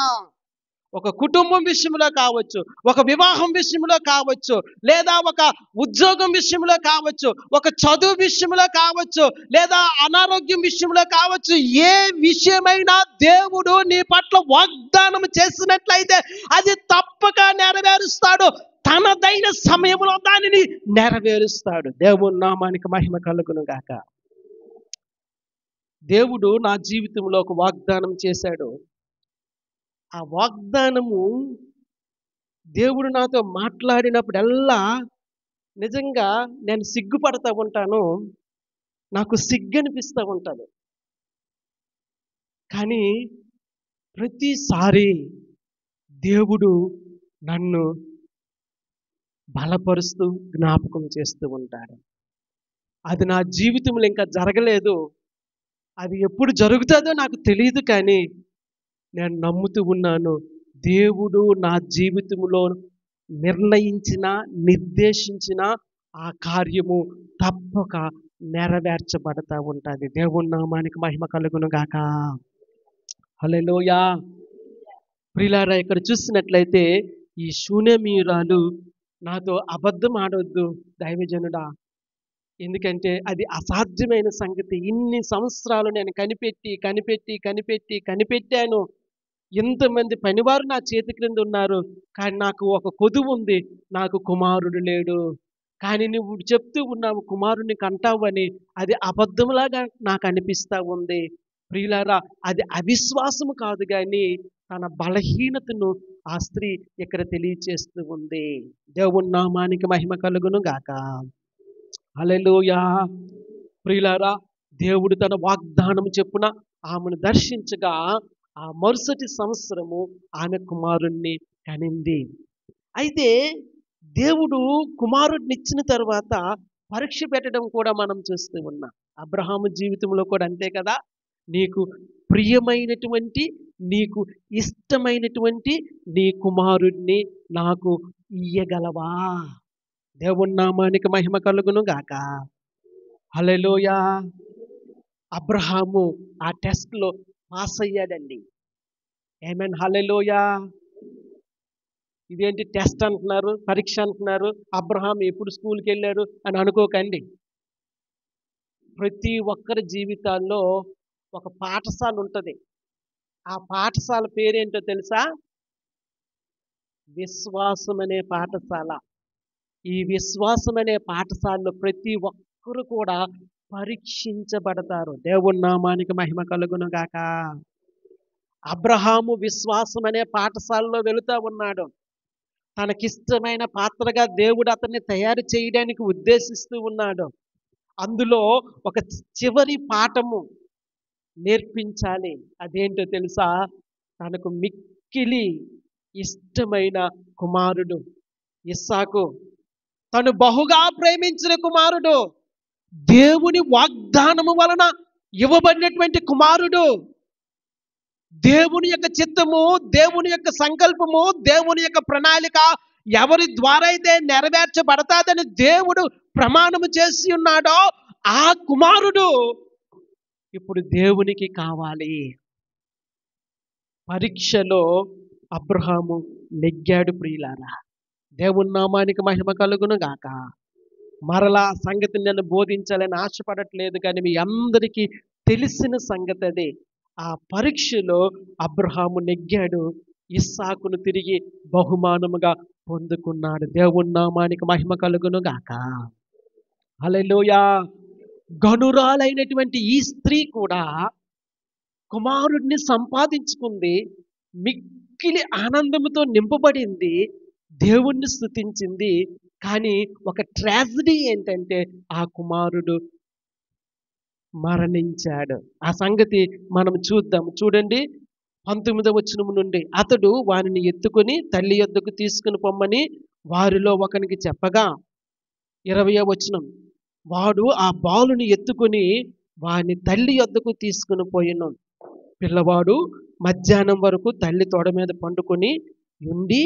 ఒక కుటుంబం విషయంలో కావచ్చు, ఒక వివాహం విషయంలో కావచ్చు, లేదా ఒక ఉద్యోగం విషయంలో కావచ్చు, ఒక చదువు విషయంలో కావచ్చు, లేదా అనారోగ్యం విషయంలో కావచ్చు. ఏ విషయమైనా దేవుడు నీ పట్ల వాగ్దానం చేసినట్లయితే అది తప్పక నెరవేరుస్తాడు. తనదైన సమయంలో దానిని నెరవేరుస్తాడు. దేవుని నామానికి మహిమ కలుగును గాక. దేవుడు నా జీవితంలో ఒక వాగ్దానం చేశాడు. ఆ వాగ్దానము దేవుడు నాతో మాట్లాడినప్పుడల్లా నిజంగా నేను సిగ్గుపడతా ఉంటాను. నాకు సిగ్గు అనిపిస్తూ ఉంటుంది. కానీ ప్రతిసారి దేవుడు నన్ను బలపరుస్తూ జ్ఞాపకం చేస్తూ ఉంటాడు. అది నా జీవితంలో ఇంకా జరగలేదు. అది ఎప్పుడు జరుగుతుందో నాకు తెలియదు. కానీ నేను నమ్ముతూ ఉన్నాను, దేవుడు నా జీవితంలో నిర్ణయించిన, నిర్దేశించిన ఆ కార్యము తప్పక నెరవేర్చబడతా ఉంటుంది. దేవుని నామానికి మహిమ కలుగును గాక. హల్లెలూయా. ప్రియులారా, ఇక్కడ చూసినట్లయితే ఈ శూనేమీయురాలు నాతో అబద్ధం ఆడొద్దు దైవజనుడా, ఎందుకంటే అది అసాధ్యమైన సంగతి. ఇన్ని సంవత్సరాలు నేను కనిపెట్టాను. ఇంతమంది పనివారు నా చేతి క్రింద ఉన్నారు, కానీ నాకు ఒక కొదువు ఉంది, నాకు కుమారుడు లేడు. కానీ నువ్వు చెప్తూ ఉన్నావు కుమారుని కంటావు అని, అది అబద్ధంలాగా నాకు అనిపిస్తూ ఉంది. ప్రియులారా, అది అవిశ్వాసము కాదు, కానీ తన బలహీనతను ఆ స్త్రీ ఇక్కడ తెలియచేస్తూ ఉంది. దేవుని నామానికి మహిమ కలుగును గాక. హల్లెలూయా. ప్రియులారా, దేవుడు తన వాగ్దానం చెప్పున ఆమెను దర్శించగా ఆ మరుసటి సంవత్సరము ఆమె కుమారుణ్ణి కనింది. అయితే దేవుడు కుమారుడిని ఇచ్చిన తర్వాత పరీక్ష పెట్టడం కూడా మనం చూస్తూ ఉన్నాం. అబ్రహాము జీవితంలో కూడా అంతే కదా. నీకు ప్రియమైనటువంటి, నీకు ఇష్టమైనటువంటి నీ కుమారుడిని నాకు ఇయ్యగలవా? దేవుని నామానికి మహిమ కలుగును గాక. హల్లెలూయా. అబ్రహాము ఆ టెస్ట్లో పాస్ అయ్యాడండి. ఆమేన్. హల్లెలూయా. ఇదేంటి టెస్ట్ అంటున్నారు, పరీక్ష అంటున్నారు, అబ్రహాం ఎప్పుడు స్కూల్కి వెళ్ళారు అని అనుకోకండి. ప్రతి ఒక్కరి జీవితాల్లో ఒక పాఠశాల ఉంటుంది. ఆ పాఠశాల పేరేంటో తెలుసా? విశ్వాసం అనే పాఠశాల. ఈ విశ్వాసం అనే పాఠశాలలో ప్రతి ఒక్కరు కూడా పరీక్షించబడతారు. దేవుని నామానికి మహిమ కలుగును గాక. అబ్రహాము విశ్వాసం అనే పాఠశాలలో వెళుతూ ఉన్నాడు. తనకిష్టమైన పాత్రగా దేవుడు అతన్ని తయారు చేయడానికి ఉద్దేశిస్తూ ఉన్నాడు. అందులో ఒక చివరి పాఠము నేర్పించాలి. అదేంటో తెలుసా? తనకు మిక్కిలి ఇష్టమైన కుమారుడు ఇస్సాకు, తను బహుగా ప్రేమించిన కుమారుడు, దేవుని వాగ్దానము వలన ఇవ్వబడినటువంటి కుమారుడు, దేవుని యొక్క చిత్తము, దేవుని యొక్క సంకల్పము, దేవుని యొక్క ప్రణాళిక ఎవరి ద్వారా అయితే నెరవేర్చబడతాదని దేవుడు ప్రమాణము చేసి ఉన్నాడో ఆ కుమారుడు ఇప్పుడు దేవునికి కావాలి. పరీక్షలో అబ్రహాము నెగ్గాడు ప్రియులారా. దేవుని నామానికి మహిమ కలుగును గాక. మరలా సంగతిని నేను బోధించాలని ఆశపడట్లేదు, కానీ మీ అందరికీ తెలిసిన సంగతి అదే. ఆ పరీక్షలో అబ్రహాము నెగ్గాడు, ఇస్సాకును తిరిగి బహుమానముగా పొందుకున్నాడు. దేవుని నామానికి మహిమ కలుగును గాక. హల్లెలూయా. గనురాలైనటువంటి ఈ స్త్రీ కూడా కుమారుడిని సంపాదించుకుంది, మిక్కిలి ఆనందముతో నింపబడింది, దేవుణ్ణి స్తుతించింది. కానీ ఒక ట్రాజడీ ఏంటంటే ఆ కుమారుడు మరణించాడు. ఆ సంగతి మనం చూద్దాం. చూడండి 19వ వచనం నుండి, అతడు వానిని ఎత్తుకొని తల్లి యొద్దకు తీసుకుని పొమ్మని వారిలో ఒకనికి చెప్పగా, 20వ వచనం, వాడు ఆ బాలుని ఎత్తుకొని వాని తల్లి యొద్దకు తీసుకుని పోయెను. పిల్లవాడు మధ్యాహ్నం వరకు తల్లి తొడ మీద పండుకొని ఉండి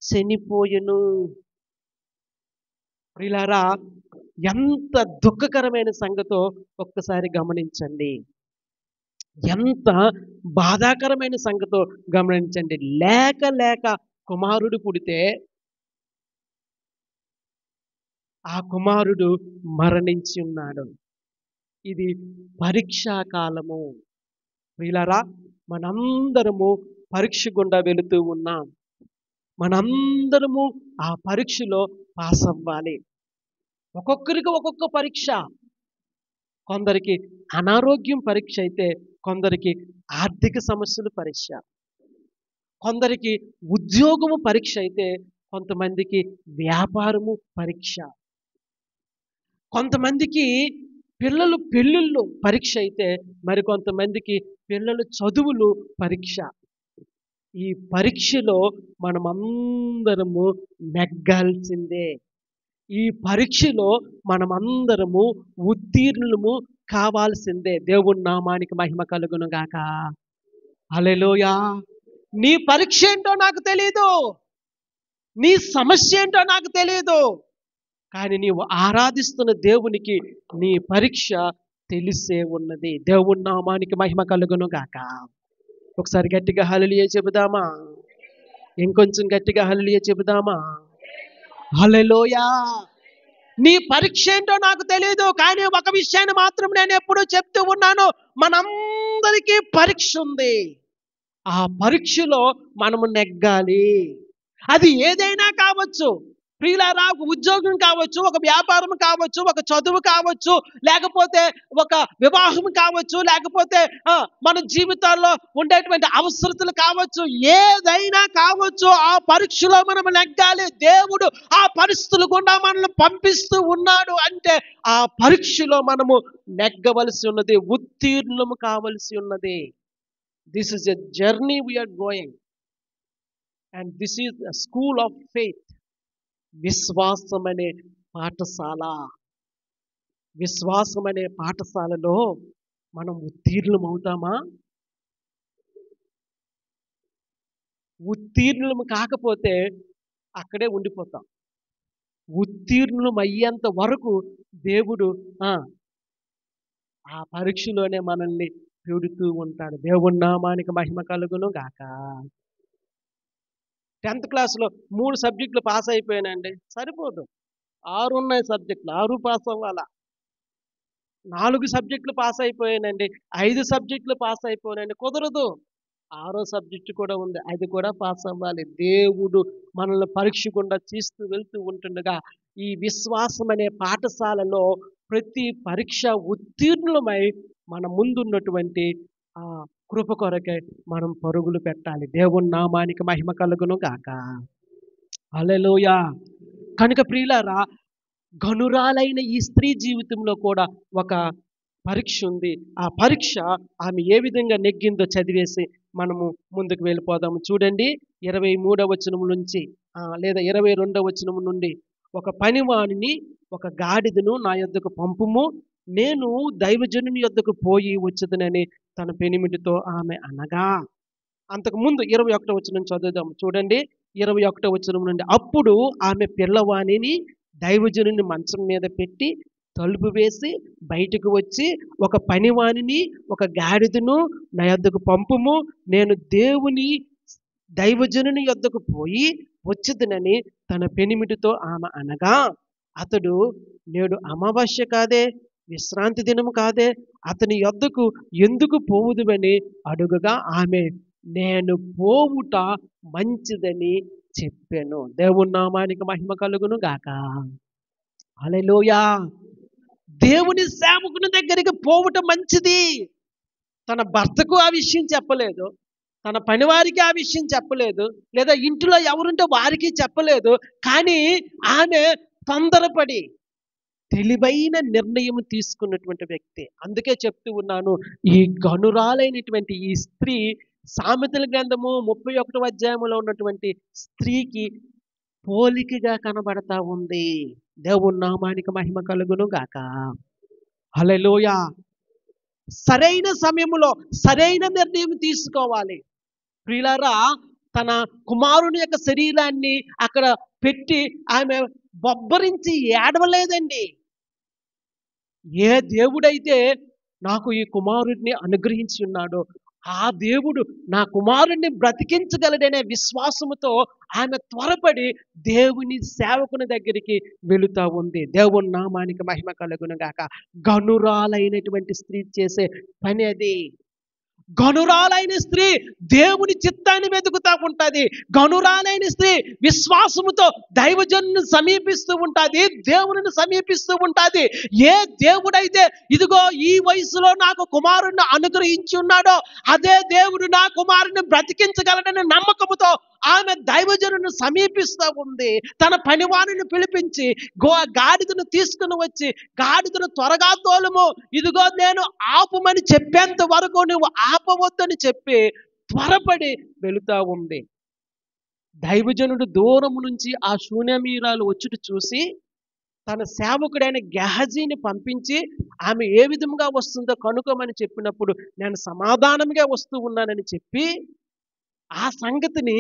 చనిపోయెను. ప్రియులారా, ఎంత దుఃఖకరమైన సంగతో ఒక్కసారి గమనించండి. ఎంత బాధాకరమైన సంగతో గమనించండి. లేక లేక కుమారుడు పుడితే ఆ కుమారుడు మరణించి ఉన్నాడు. ఇది పరీక్షా కాలము. ప్రియులారా, మనందరము పరీక్ష గుండా వెళుతూ ఉన్నాం. మనందరము ఆ పరీక్షలో పాస్ అవ్వాలి. ఒక్కొక్కరికి ఒక్కొక్క పరీక్ష. కొందరికి అనారోగ్యం పరీక్ష అయితే, కొందరికి ఆర్థిక సమస్యలు పరీక్ష, కొందరికి ఉద్యోగము పరీక్ష అయితే, కొంతమందికి వ్యాపారము పరీక్ష, కొంతమందికి పిల్లలు పెళ్ళిళ్ళు పరీక్ష అయితే, మరికొంతమందికి పిల్లలు చదువులు పరీక్ష. ఈ పరీక్షలో మనమందరము నెగ్గాల్సిందే. ఈ పరీక్షలో మనమందరము ఉత్తీర్ణులము కావాల్సిందే. దేవుని నామానికి మహిమ కలుగును గాక. హల్లెలూయా. నీ పరీక్ష ఏంటో నాకు తెలీదు, నీ సమస్య ఏంటో నాకు తెలీదు, కానీ నీవు ఆరాధిస్తున్న దేవునికి నీ పరీక్ష తెలిసే ఉన్నది. దేవుని నామానికి మహిమ కలుగును గాక. ఒకసారి గట్టిగా హల్లెలూయా చెబుదామా? ఇంకొంచెం గట్టిగా హల్లెలూయా చెబుదామా? హల్లెలూయా. నీ పరీక్ష ఏంటో నాకు తెలియదు, కానీ ఒక విషయాన్ని మాత్రం నేను ఎప్పుడూ చెప్తూ ఉన్నాను. మనందరికీ పరీక్ష ఉంది. ఆ పరీక్షలో మనము నెగ్గాలి. అది ఏదైనా కావచ్చు. ప్రియులారా, ఒక ఉద్యోగం కావచ్చు, ఒక వ్యాపారం కావచ్చు, ఒక చదువు కావచ్చు, లేకపోతే ఒక వివాహం కావచ్చు, లేకపోతే మన జీవితాల్లో ఉండేటువంటి అవసరతలు కావచ్చు, ఏదైనా కావచ్చు. ఆ పరీక్షలో మనం నెగ్గాలి. దేవుడు ఆ పరిస్థితులు గుండా మనల్ని పంపిస్తూ ఉన్నాడు అంటే ఆ పరీక్షలో మనము నెగ్గవలసి ఉన్నది, ఉత్తీర్ణము కావలసి ఉన్నది. This is a journey we are going, and this is the school of faith. విశ్వాసం అనే పాఠశాల. విశ్వాసం అనే పాఠశాలలో మనం ఉత్తీర్ణులం అవుతామా? ఉత్తీర్ణులం కాకపోతే అక్కడే ఉండిపోతాం. ఉత్తీర్ణులం అయ్యేంత వరకు దేవుడు ఆ పరీక్షలోనే మనల్ని పెడుతూ ఉంటాడు. దేవుని నామానికి మహిమ కలుగును గాక. 10th క్లాస్లో 3 సబ్జెక్టులు పాస్ అయిపోయానండి, సరిపోదు. 6 ఉన్నాయి సబ్జెక్టులు, 6 పాస్ అవ్వాలా. 4 సబ్జెక్టులు పాస్ అయిపోయానండి, 5 సబ్జెక్టులు పాస్ అయిపోయానండి, కుదరదు. 6వ సబ్జెక్టు కూడా ఉంది, అది కూడా పాస్ అవ్వాలి. దేవుడు మనల్ని పరీక్ష గుండా తీస్తూ వెళ్తూ ఉంటుండగా ఈ విశ్వాసం అనే పాఠశాలలో ప్రతి పరీక్ష ఉత్తీర్ణులమై మన ముందున్నటువంటి ఆ కృప కొరకై మనం పరుగులు పెట్టాలి. దేవుని నామానికి మహిమ కలుగును గాక. హల్లెలూయా. కనుక ప్రియులారా, గనురాలైన ఈ స్త్రీ జీవితంలో కూడా ఒక పరీక్ష ఉంది. ఆ పరీక్ష ఆమె ఏ విధంగా నెగ్గిందో చదివేసి మనము ముందుకు వెళ్ళిపోదాము. చూడండి 23వ వచనం నుంచి లేదా 22వ వచనం నుండి, ఒక పనివానిని ఒక గాడిదను నా యొద్దకు పంపుము, నేను దైవజనుని యొద్దకు పోయి వచ్చేదనని తన పెనిమిటితో ఆమె అనగా. అంతకుముందు 21వ వచనం చదువుదాం. చూడండి 21వ వచనం నుండి, అప్పుడు ఆమె పిల్లవాణిని దైవజనుని మంచం మీద పెట్టి తలుపు వేసి బయటకు వచ్చి, ఒక పనివానిని ఒక గాడిదను నా యొద్దకు పంపుము, నేను దేవుని దైవజనుని యొద్దకు పోయి వచ్చేదనని తన పెనిమిటితో ఆమె అనగా, అతడు, నేడు అమావాస్య కాదే, విశ్రాంతి దినము కాదే, అతని యొద్దకు ఎందుకు పోవుదువని అడుగగా ఆమె, నేను పోవుట మంచిదని చెప్పాను. దేవుని నామానికి మహిమ కలుగును గాక. హల్లెలూయా. దేవుని సేవకుని దగ్గరికి పోవటం మంచిది. తన భర్తకు ఆ విషయం చెప్పలేదు, తన పనివారికి ఆ విషయం చెప్పలేదు, లేదా ఇంటిలో ఎవరుంటే వారికి చెప్పలేదు. కానీ ఆమె తొందరపడి తెలివైన నిర్ణయం తీసుకున్నటువంటి వ్యక్తి. అందుకే చెప్తూ ఉన్నాను, ఈ గనురాలైనటువంటి ఈ స్త్రీ సామెతల గ్రంథము 31వ అధ్యాయంలో ఉన్నటువంటి స్త్రీకి పోలికగా కనబడతా ఉంది. దేవుని నామానికి మహిమ కలుగును గాక. హల్లెలూయా. సరైన సమయంలో సరైన నిర్ణయం తీసుకోవాలి. ప్రియులారా, తన కుమారుని యొక్క శరీరాన్ని అక్కడ పెట్టి ఆమె బొబ్బరించి ఏడవలేదండి. ఏ దేవుడైతే నాకు ఈ కుమారుడిని అనుగ్రహించి ఉన్నాడో ఆ దేవుడు నా కుమారుణ్ణి బ్రతికించగలడనే విశ్వాసముతో ఆమె త్వరపడి దేవుని సేవకుని దగ్గరికి వెళుతూ ఉంది. దేవుని నామానికి మహిమ కలుగును గాక. గనురాలైనటువంటి స్త్రీ చేసే పని అది. గనురాలైన స్త్రీ దేవుని చిత్తాన్ని వెతుకుతూ ఉంటుంది. గనురాలైన స్త్రీ విశ్వాసముతో దైవజనుని సమీపిస్తూ ఉంటుంది, దేవుని సమీపిస్తూ ఉంటుంది. ఏ దేవుడైతే ఇదిగో ఈ వయసులో నాకు కుమారుణ్ణి అనుగ్రహించి ఉన్నాడో అదే దేవుడు నా కుమారుని బ్రతికించగలడనే నమ్మకముతో ఆమె దైవజనుని సమీపిస్తూ ఉంది. తన పనివాణిని పిలిపించి గాడిదను తీసుకుని వచ్చి, గాడిదను త్వరగా తోలుము, ఇదిగో నేను ఆపుమని చెప్పేంత వరకు నువ్వు ఆపవద్దని చెప్పి త్వరపడి వెళుతూ ఉంది. దైవజనుడు దూరం నుంచి ఆ శూన్యమీరాలు వచ్చుట చూసి తన సేవకుడైన గెహజీని పంపించి ఆమె ఏ విధంగా వస్తుందో కనుక్కోమని చెప్పినప్పుడు నేను సమాధానంగా వస్తూ ఉన్నానని చెప్పి ఆ సంగతిని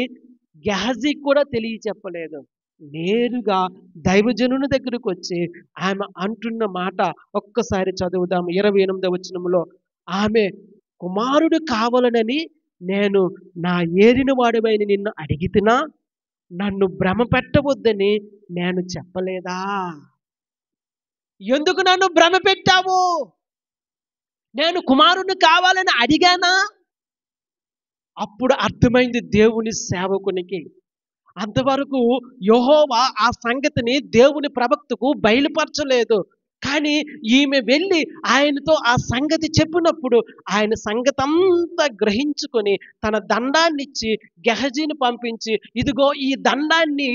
గెహజీకి కూడా తెలియచెప్పలేదు. నేరుగా దైవజనుని దగ్గరకు వచ్చి ఆమె అంటున్న మాట ఒక్కసారి చదువుదాము. 28వ వచనంలో, ఆమె కుమారుడు కావాలనని నేను నా ఏరిన వాడివైన నిన్ను అడిగితినా నన్ను భ్రమ పెట్టవద్దని నేను చెప్పలేదా? ఎందుకు నన్ను భ్రమ పెట్టావు? నేను కుమారుడు కావాలని అడిగానా? అప్పుడు అర్థమైంది దేవుని సేవకునికి. అంతవరకు యెహోవా ఆ సంగతిని దేవుని ప్రవక్తకు బయలుపరచలేదు. కానీ ఈమె వెళ్ళి ఆయనతో ఆ సంగతి చెప్పినప్పుడు ఆయన సంగతి అంతా గ్రహించుకొని తన దండాన్నిచ్చి గెహజీని పంపించి ఇదిగో ఈ దండాన్ని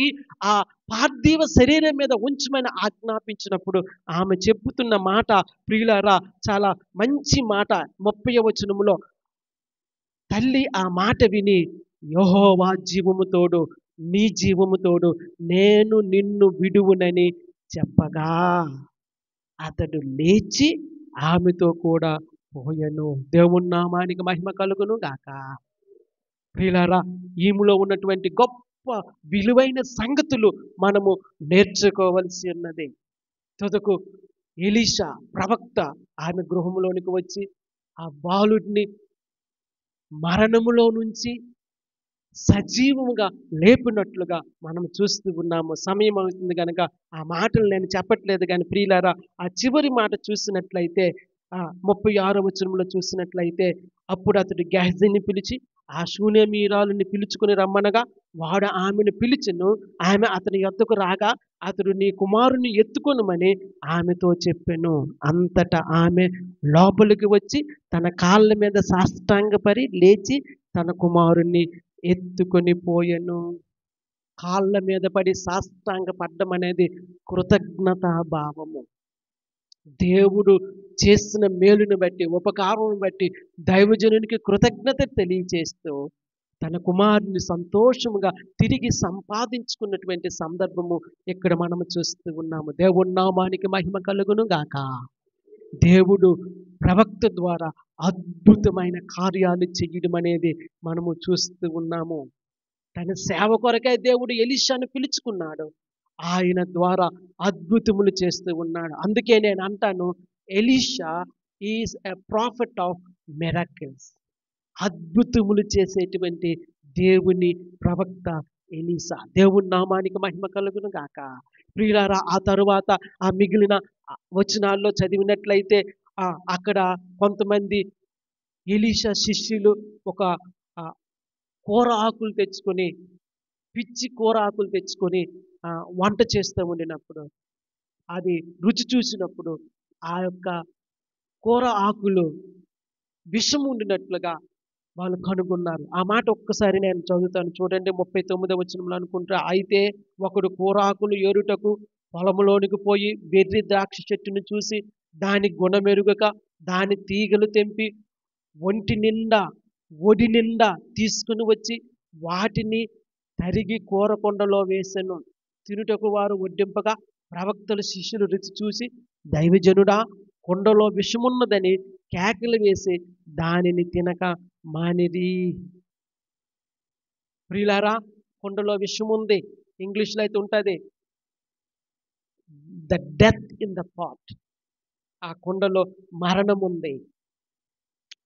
ఆ పార్థివ శరీరం మీద ఉంచమని ఆజ్ఞాపించినప్పుడు ఆమె చెప్పుతున్న మాట ప్రియులారా చాలా మంచి మాట. 30వ వచనంలో తల్లి ఆ మాట విని యెహోవా జీవము తోడు నీ జీవము తోడు నేను నిన్ను విడువునని చెప్పగా అతడు లేచి ఆమెతో కూడా పోయెను. దేవుని నామానికి మహిమ కలుగును గాక. ప్రియులారా, ఈమెలో ఉన్నటువంటి గొప్ప విలువైన సంగతులు మనము నేర్చుకోవలసి ఉన్నది. తుదకు ఎలీషా ప్రవక్త ఆమె గృహంలోనికి వచ్చి ఆ బాలుడిని మరణములో నుంచి సజీవముగా లేపినట్లుగా మనం చూస్తూ ఉన్నాము. సమయం అవుతుంది కనుక ఆ మాటలు నేను చెప్పట్లేదు. కానీ ప్రియులారా, ఆ చివరి మాట చూసినట్లయితే 36వ వచనంలో చూసినట్లయితే అప్పుడు అతడు గెహజీని పిలిచి ఆ శూన్యమీరాలుని పిలుచుకుని రమ్మనగా వాడు ఆమెను పిలిచెను. ఆమె అతని యొద్దకు రాగా అతడు నీ కుమారుని ఎత్తుకొనుమని ఆమెతో చెప్పెను. అంతటా ఆమె లోపలికి వచ్చి తన కాళ్ళ మీద సాష్టాంగపడి లేచి తన కుమారుణ్ణి ఎత్తుకొని పోయెను. కాళ్ళ మీద పడి సాష్టాంగ పడ్డం అనేది కృతజ్ఞతా భావము. దేవుడు చేసిన మేలును బట్టి ఉపకారం బట్టి దైవజనునికి కృతజ్ఞత తెలియచేస్తూ తన కుమారుని సంతోషముగా తిరిగి సంపాదించుకున్నటువంటి సందర్భము ఇక్కడ మనము చూస్తూ ఉన్నాము. దేవుని నామానికి మహిమ కలుగును గాక. దేవుడు ప్రవక్త ద్వారా అద్భుతమైన కార్యాలు చేయడం అనేది మనము చూస్తూ ఉన్నాము. తన సేవ కొరకే దేవుడు ఎలీషాను పిలుచుకున్నాడు. ఆయన ద్వారా అద్భుతములు చేస్తూ ఉన్నాడు. అందుకే నేను అంటాను, Elisha is a profit of miracles. అద్భుతములు చేసేటువంటి దేవుని ప్రవక్త ఎలీషా. దేవుని నామానికి మహిమ కలుగును గాక. ప్రియులారా, ఆ తరువాత ఆ మిగిలిన వచనాల్లో చదివినట్లయితే అక్కడ కొంతమంది ఎలీషా శిష్యులు ఒక కూర ఆకులు తెచ్చుకొని, పిచ్చి కూర ఆకులు తెచ్చుకొని వంట చేస్తూ ఉండినప్పుడు అది రుచి చూసినప్పుడు ఆ యొక్క కూర ఆకులు విషం ఉండినట్లుగా వాళ్ళు కనుగొన్నారు. ఆ మాట ఒక్కసారి నేను చదువుతాను చూడండి. 39వ వచనంలో అనుకుంటా, అయితే ఒకడు కూరాకులు ఏరుటకు పొలంలోనికి పోయి వెర్రి ద్రాక్ష చెట్టును చూసి దాని గుణమెరుగక దాని తీగలు తెంపి ఒంటి నిండా ఒడి నిండా తీసుకుని వచ్చి వాటిని తరిగి కూరకొండలో వేసెను. తినుటకు వారు వడ్డింపగా ప్రవక్తల శిష్యులు రుచి చూసి, దైవజనుడా, కొండలో విషమున్నదని కేకలు వేసి దానిని తినక మానిరి. ప్రియులారా, కొండలో విషముంది. ఇంగ్లీష్లో అయితే ఉంటుంది the death in the pot. ఆ కొండలో మరణం ఉంది.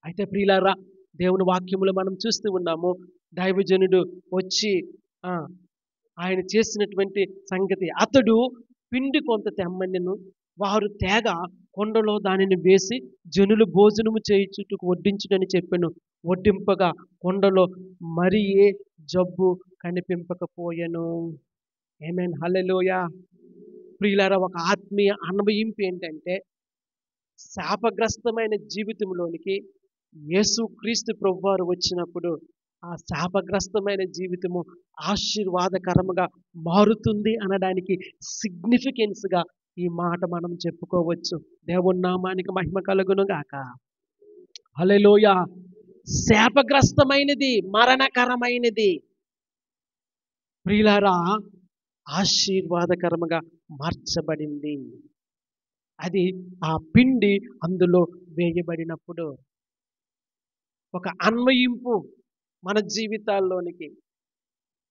అయితే ప్రియులారా, దేవుని వాక్యములో మనం చూస్తూ ఉన్నాము, దైవజనుడు వచ్చి ఆయన చేసినటువంటి సంగతి, అతడు పిండి కొంత తెమ్మనెను. వారు తేగ కొండలో దానిని వేసి జనులు భోజనము చేయుచుటకు వడ్డించుటని చెప్పెను. వడ్డింపగా కొండలో మరి ఏ జబ్బు కనిపింపకపోయెను. ఆమేన్, హల్లెలూయా. ప్రియులారా, ఒక ఆత్మీయ అన్వయింపు ఏంటంటే, శాపగ్రస్తమైన జీవితంలోనికి యేసుక్రీస్తు ప్రభువారు వచ్చినప్పుడు ఆ శాపగ్రస్తమైన జీవితము ఆశీర్వాదకరముగా మారుతుంది అనడానికి సిగ్నిఫికెన్స్గా ఈ మాట మనం చెప్పుకోవచ్చు. దేవుని నామానికి మహిమ కలుగును గాక. హల్లెలూయా. శాపగ్రస్తమైనది, మరణకరమైనది ప్రియులారా ఆశీర్వాదకరముగా మార్చబడింది. అది ఆ పిండి అందులో వేయబడినప్పుడు. ఒక అన్వయింపు మన జీవితాల్లోనికి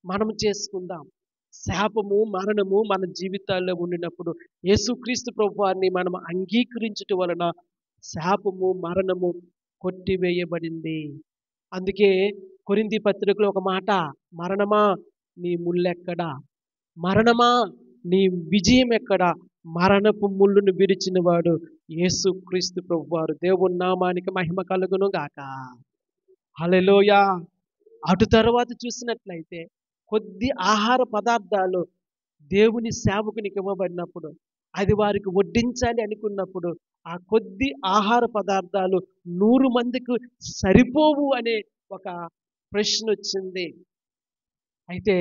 మనం చేసుకుందాం. శాపము మరణము మన జీవితాల్లో ఉండినప్పుడు యేసుక్రీస్తు ప్రభువారిని మనం అంగీకరించుట వలన శాపము మరణము కొట్టివేయబడింది. అందుకే కొరింథీ పత్రికలో ఒక మాట, మరణమా నీ ముల్లెక్కడా, మరణమా నీ విజయం ఎక్కడా, మరణపు ముళ్ళును విరిచిన వాడు యేసుక్రీస్తు ప్రభువారు. దేవుని నామానికి మహిమ కలుగును గాక. హల్లెలూయా. అటు తర్వాత చూసినట్లయితే కొద్ది ఆహార పదార్థాలు దేవుని సేవకునికి ఇవ్వబడినప్పుడు, అది వారికి వడ్డించాలి అనుకున్నప్పుడు, ఆ కొద్ది ఆహార పదార్థాలు 100 మందికి సరిపోవు అనే ఒక ప్రశ్న వచ్చింది. అయితే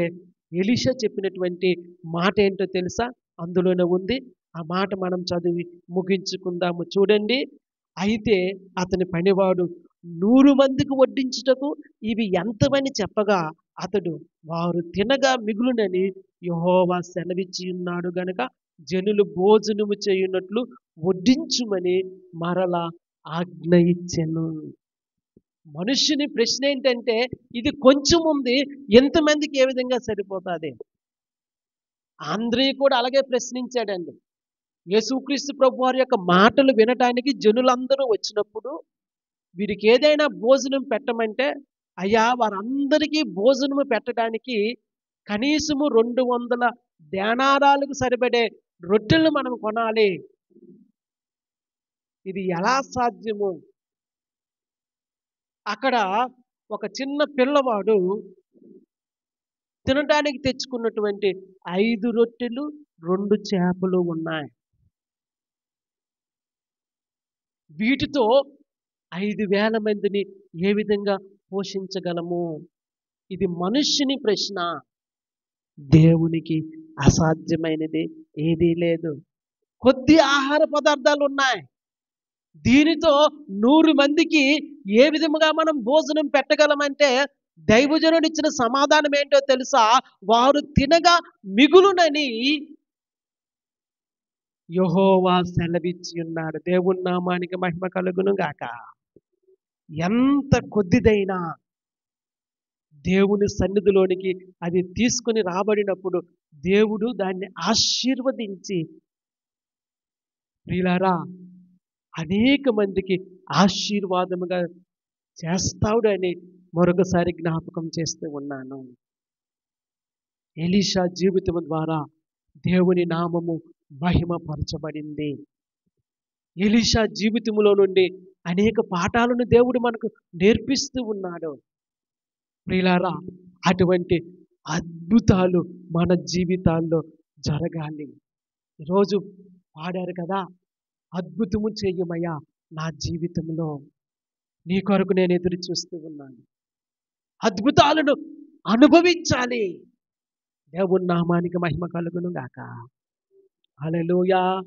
ఎలీషా చెప్పినటువంటి మాట ఏంటో తెలుసా? అందులోనే ఉంది. ఆ మాట మనం చదివి ముగించుకుందాము. చూడండి. అయితే అతని పనివాడు 100 మందికి వడ్డించుటకు ఇవి ఎంతవని చెప్పగా అతడు వారు తినగా మిగులునని యెహోవా సెలవిచ్చి ఉన్నాడు గనుక జనులు భోజనము చేయునట్లు వడ్డించుమని మరలా ఆజ్ఞ ఇచ్చెను. మనుష్యుని ప్రశ్న ఏంటంటే, ఇది కొంచెం ఉంది, ఎంతమందికి ఏ విధంగా సరిపోతుంది? ఆంధ్రీ కూడా అలాగే ప్రశ్నించాడండి. యేసుక్రీస్తు ప్రభువారి యొక్క మాటలు వినటానికి జనులందరూ వచ్చినప్పుడు వీరికి ఏదైనా భోజనం పెట్టమంటే, అయ్యా వారందరికీ భోజనము పెట్టడానికి కనీసము 200 దేనారాలకు సరిపడే రొట్టెలను మనం కొనాలి. ఇది ఎలా సాధ్యము? అక్కడ ఒక చిన్న పిల్లవాడు తినడానికి తెచ్చుకున్నటువంటి 5 రొట్టెలు 2 చేపలు ఉన్నాయి. వీటితో 5,000 మందిని ఏ విధంగా పోషించగలము? ఇది మనుష్యుని ప్రశ్న. దేవునికి అసాధ్యమైనది ఏదీ లేదు. కొద్ది ఆహార పదార్థాలు ఉన్నాయి, దీనితో 100 మందికి ఏ విధముగా మనం భోజనం పెట్టగలమంటే, దైవజనుడు ఇచ్చిన సమాధానం ఏంటో తెలుసా? వారు తినగా మిగులునని యెహోవా సెలవిచ్చి ఉన్నాడు. దేవుని నామానికి మహిమ కలుగును గాక. ఎంత కొద్దిదైనా దేవుని సన్నిధిలోనికి అది తీసుకుని రాబడినప్పుడు దేవుడు దాన్ని ఆశీర్వదించి ప్రియులారా అనేక మందికి ఆశీర్వాదముగా చేస్తాడు అని మరొకసారి జ్ఞాపకం చేస్తూ ఉన్నాను. ఎలీషా జీవితం ద్వారా దేవుని నామము మహిమపరచబడింది. ఎలీషా జీవితంలో నుండి అనేక పాఠాలను దేవుడు మనకు నేర్పిస్తూ ఉన్నాడు. ప్రియులారా, అటువంటి అద్భుతాలు మన జీవితాల్లో జరగాలి. ఈరోజు పాడారు కదా, అద్భుతము చేయమయ్యా నా జీవితంలో, నీ కొరకు నేను ఎదురు చూస్తూ ఉన్నాను. అద్భుతాలను అనుభవించాలి. దేవుని నామానికి మహిమ కలుగును గాక. హల్లెలూయా.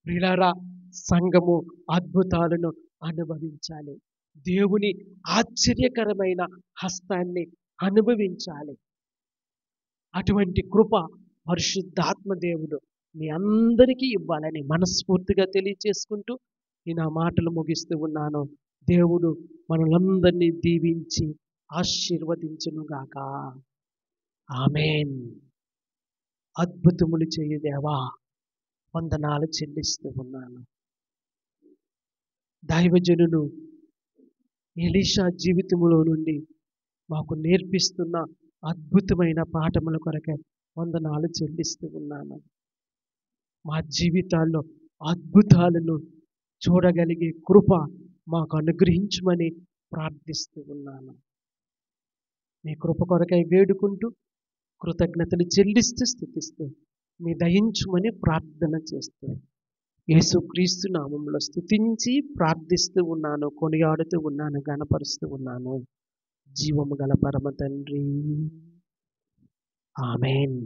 ప్రియులారా, సంఘము అద్భుతాలను అనుభవించాలి. దేవుని ఆశ్చర్యకరమైన హస్తాన్ని అనుభవించాలి. అటువంటి కృప పరిశుద్ధాత్మ దేవుడు మీ అందరికీ ఇవ్వాలని మనస్ఫూర్తిగా తెలియచేసుకుంటూ నేను ఆ మాటలు ముగిస్తూ ఉన్నాను. దేవుడు మనలందరినీ దీవించి ఆశీర్వదించునుగాక. ఆమేన్. అద్భుతములు చేయు దేవా, వందనాలు చెల్లిస్తూ ఉన్నాను. దైవజనులు ఎలీషా జీవితములో నుండి మాకు నేర్పిస్తున్న అద్భుతమైన పాఠముల కొరకై వందనాలు చెల్లిస్తూ ఉన్నాను. మా జీవితాల్లో అద్భుతాలను చూడగలిగే కృప మాకు అనుగ్రహించమని ప్రార్థిస్తూ ఉన్నాను. మీ కృప కొరకై వేడుకుంటూ కృతజ్ఞతలు చెల్లిస్తూ స్తుతిస్తూ మీ దయించుమని ప్రార్థన చేస్తూ యేసుక్రీస్తు నామములో స్తుతించి ప్రార్థిస్తూ ఉన్నాను, కొనియాడుతూ ఉన్నాను, గణపరుస్తూ ఉన్నాను. జీవము గల పరమ తండ్రి. ఆమేన్.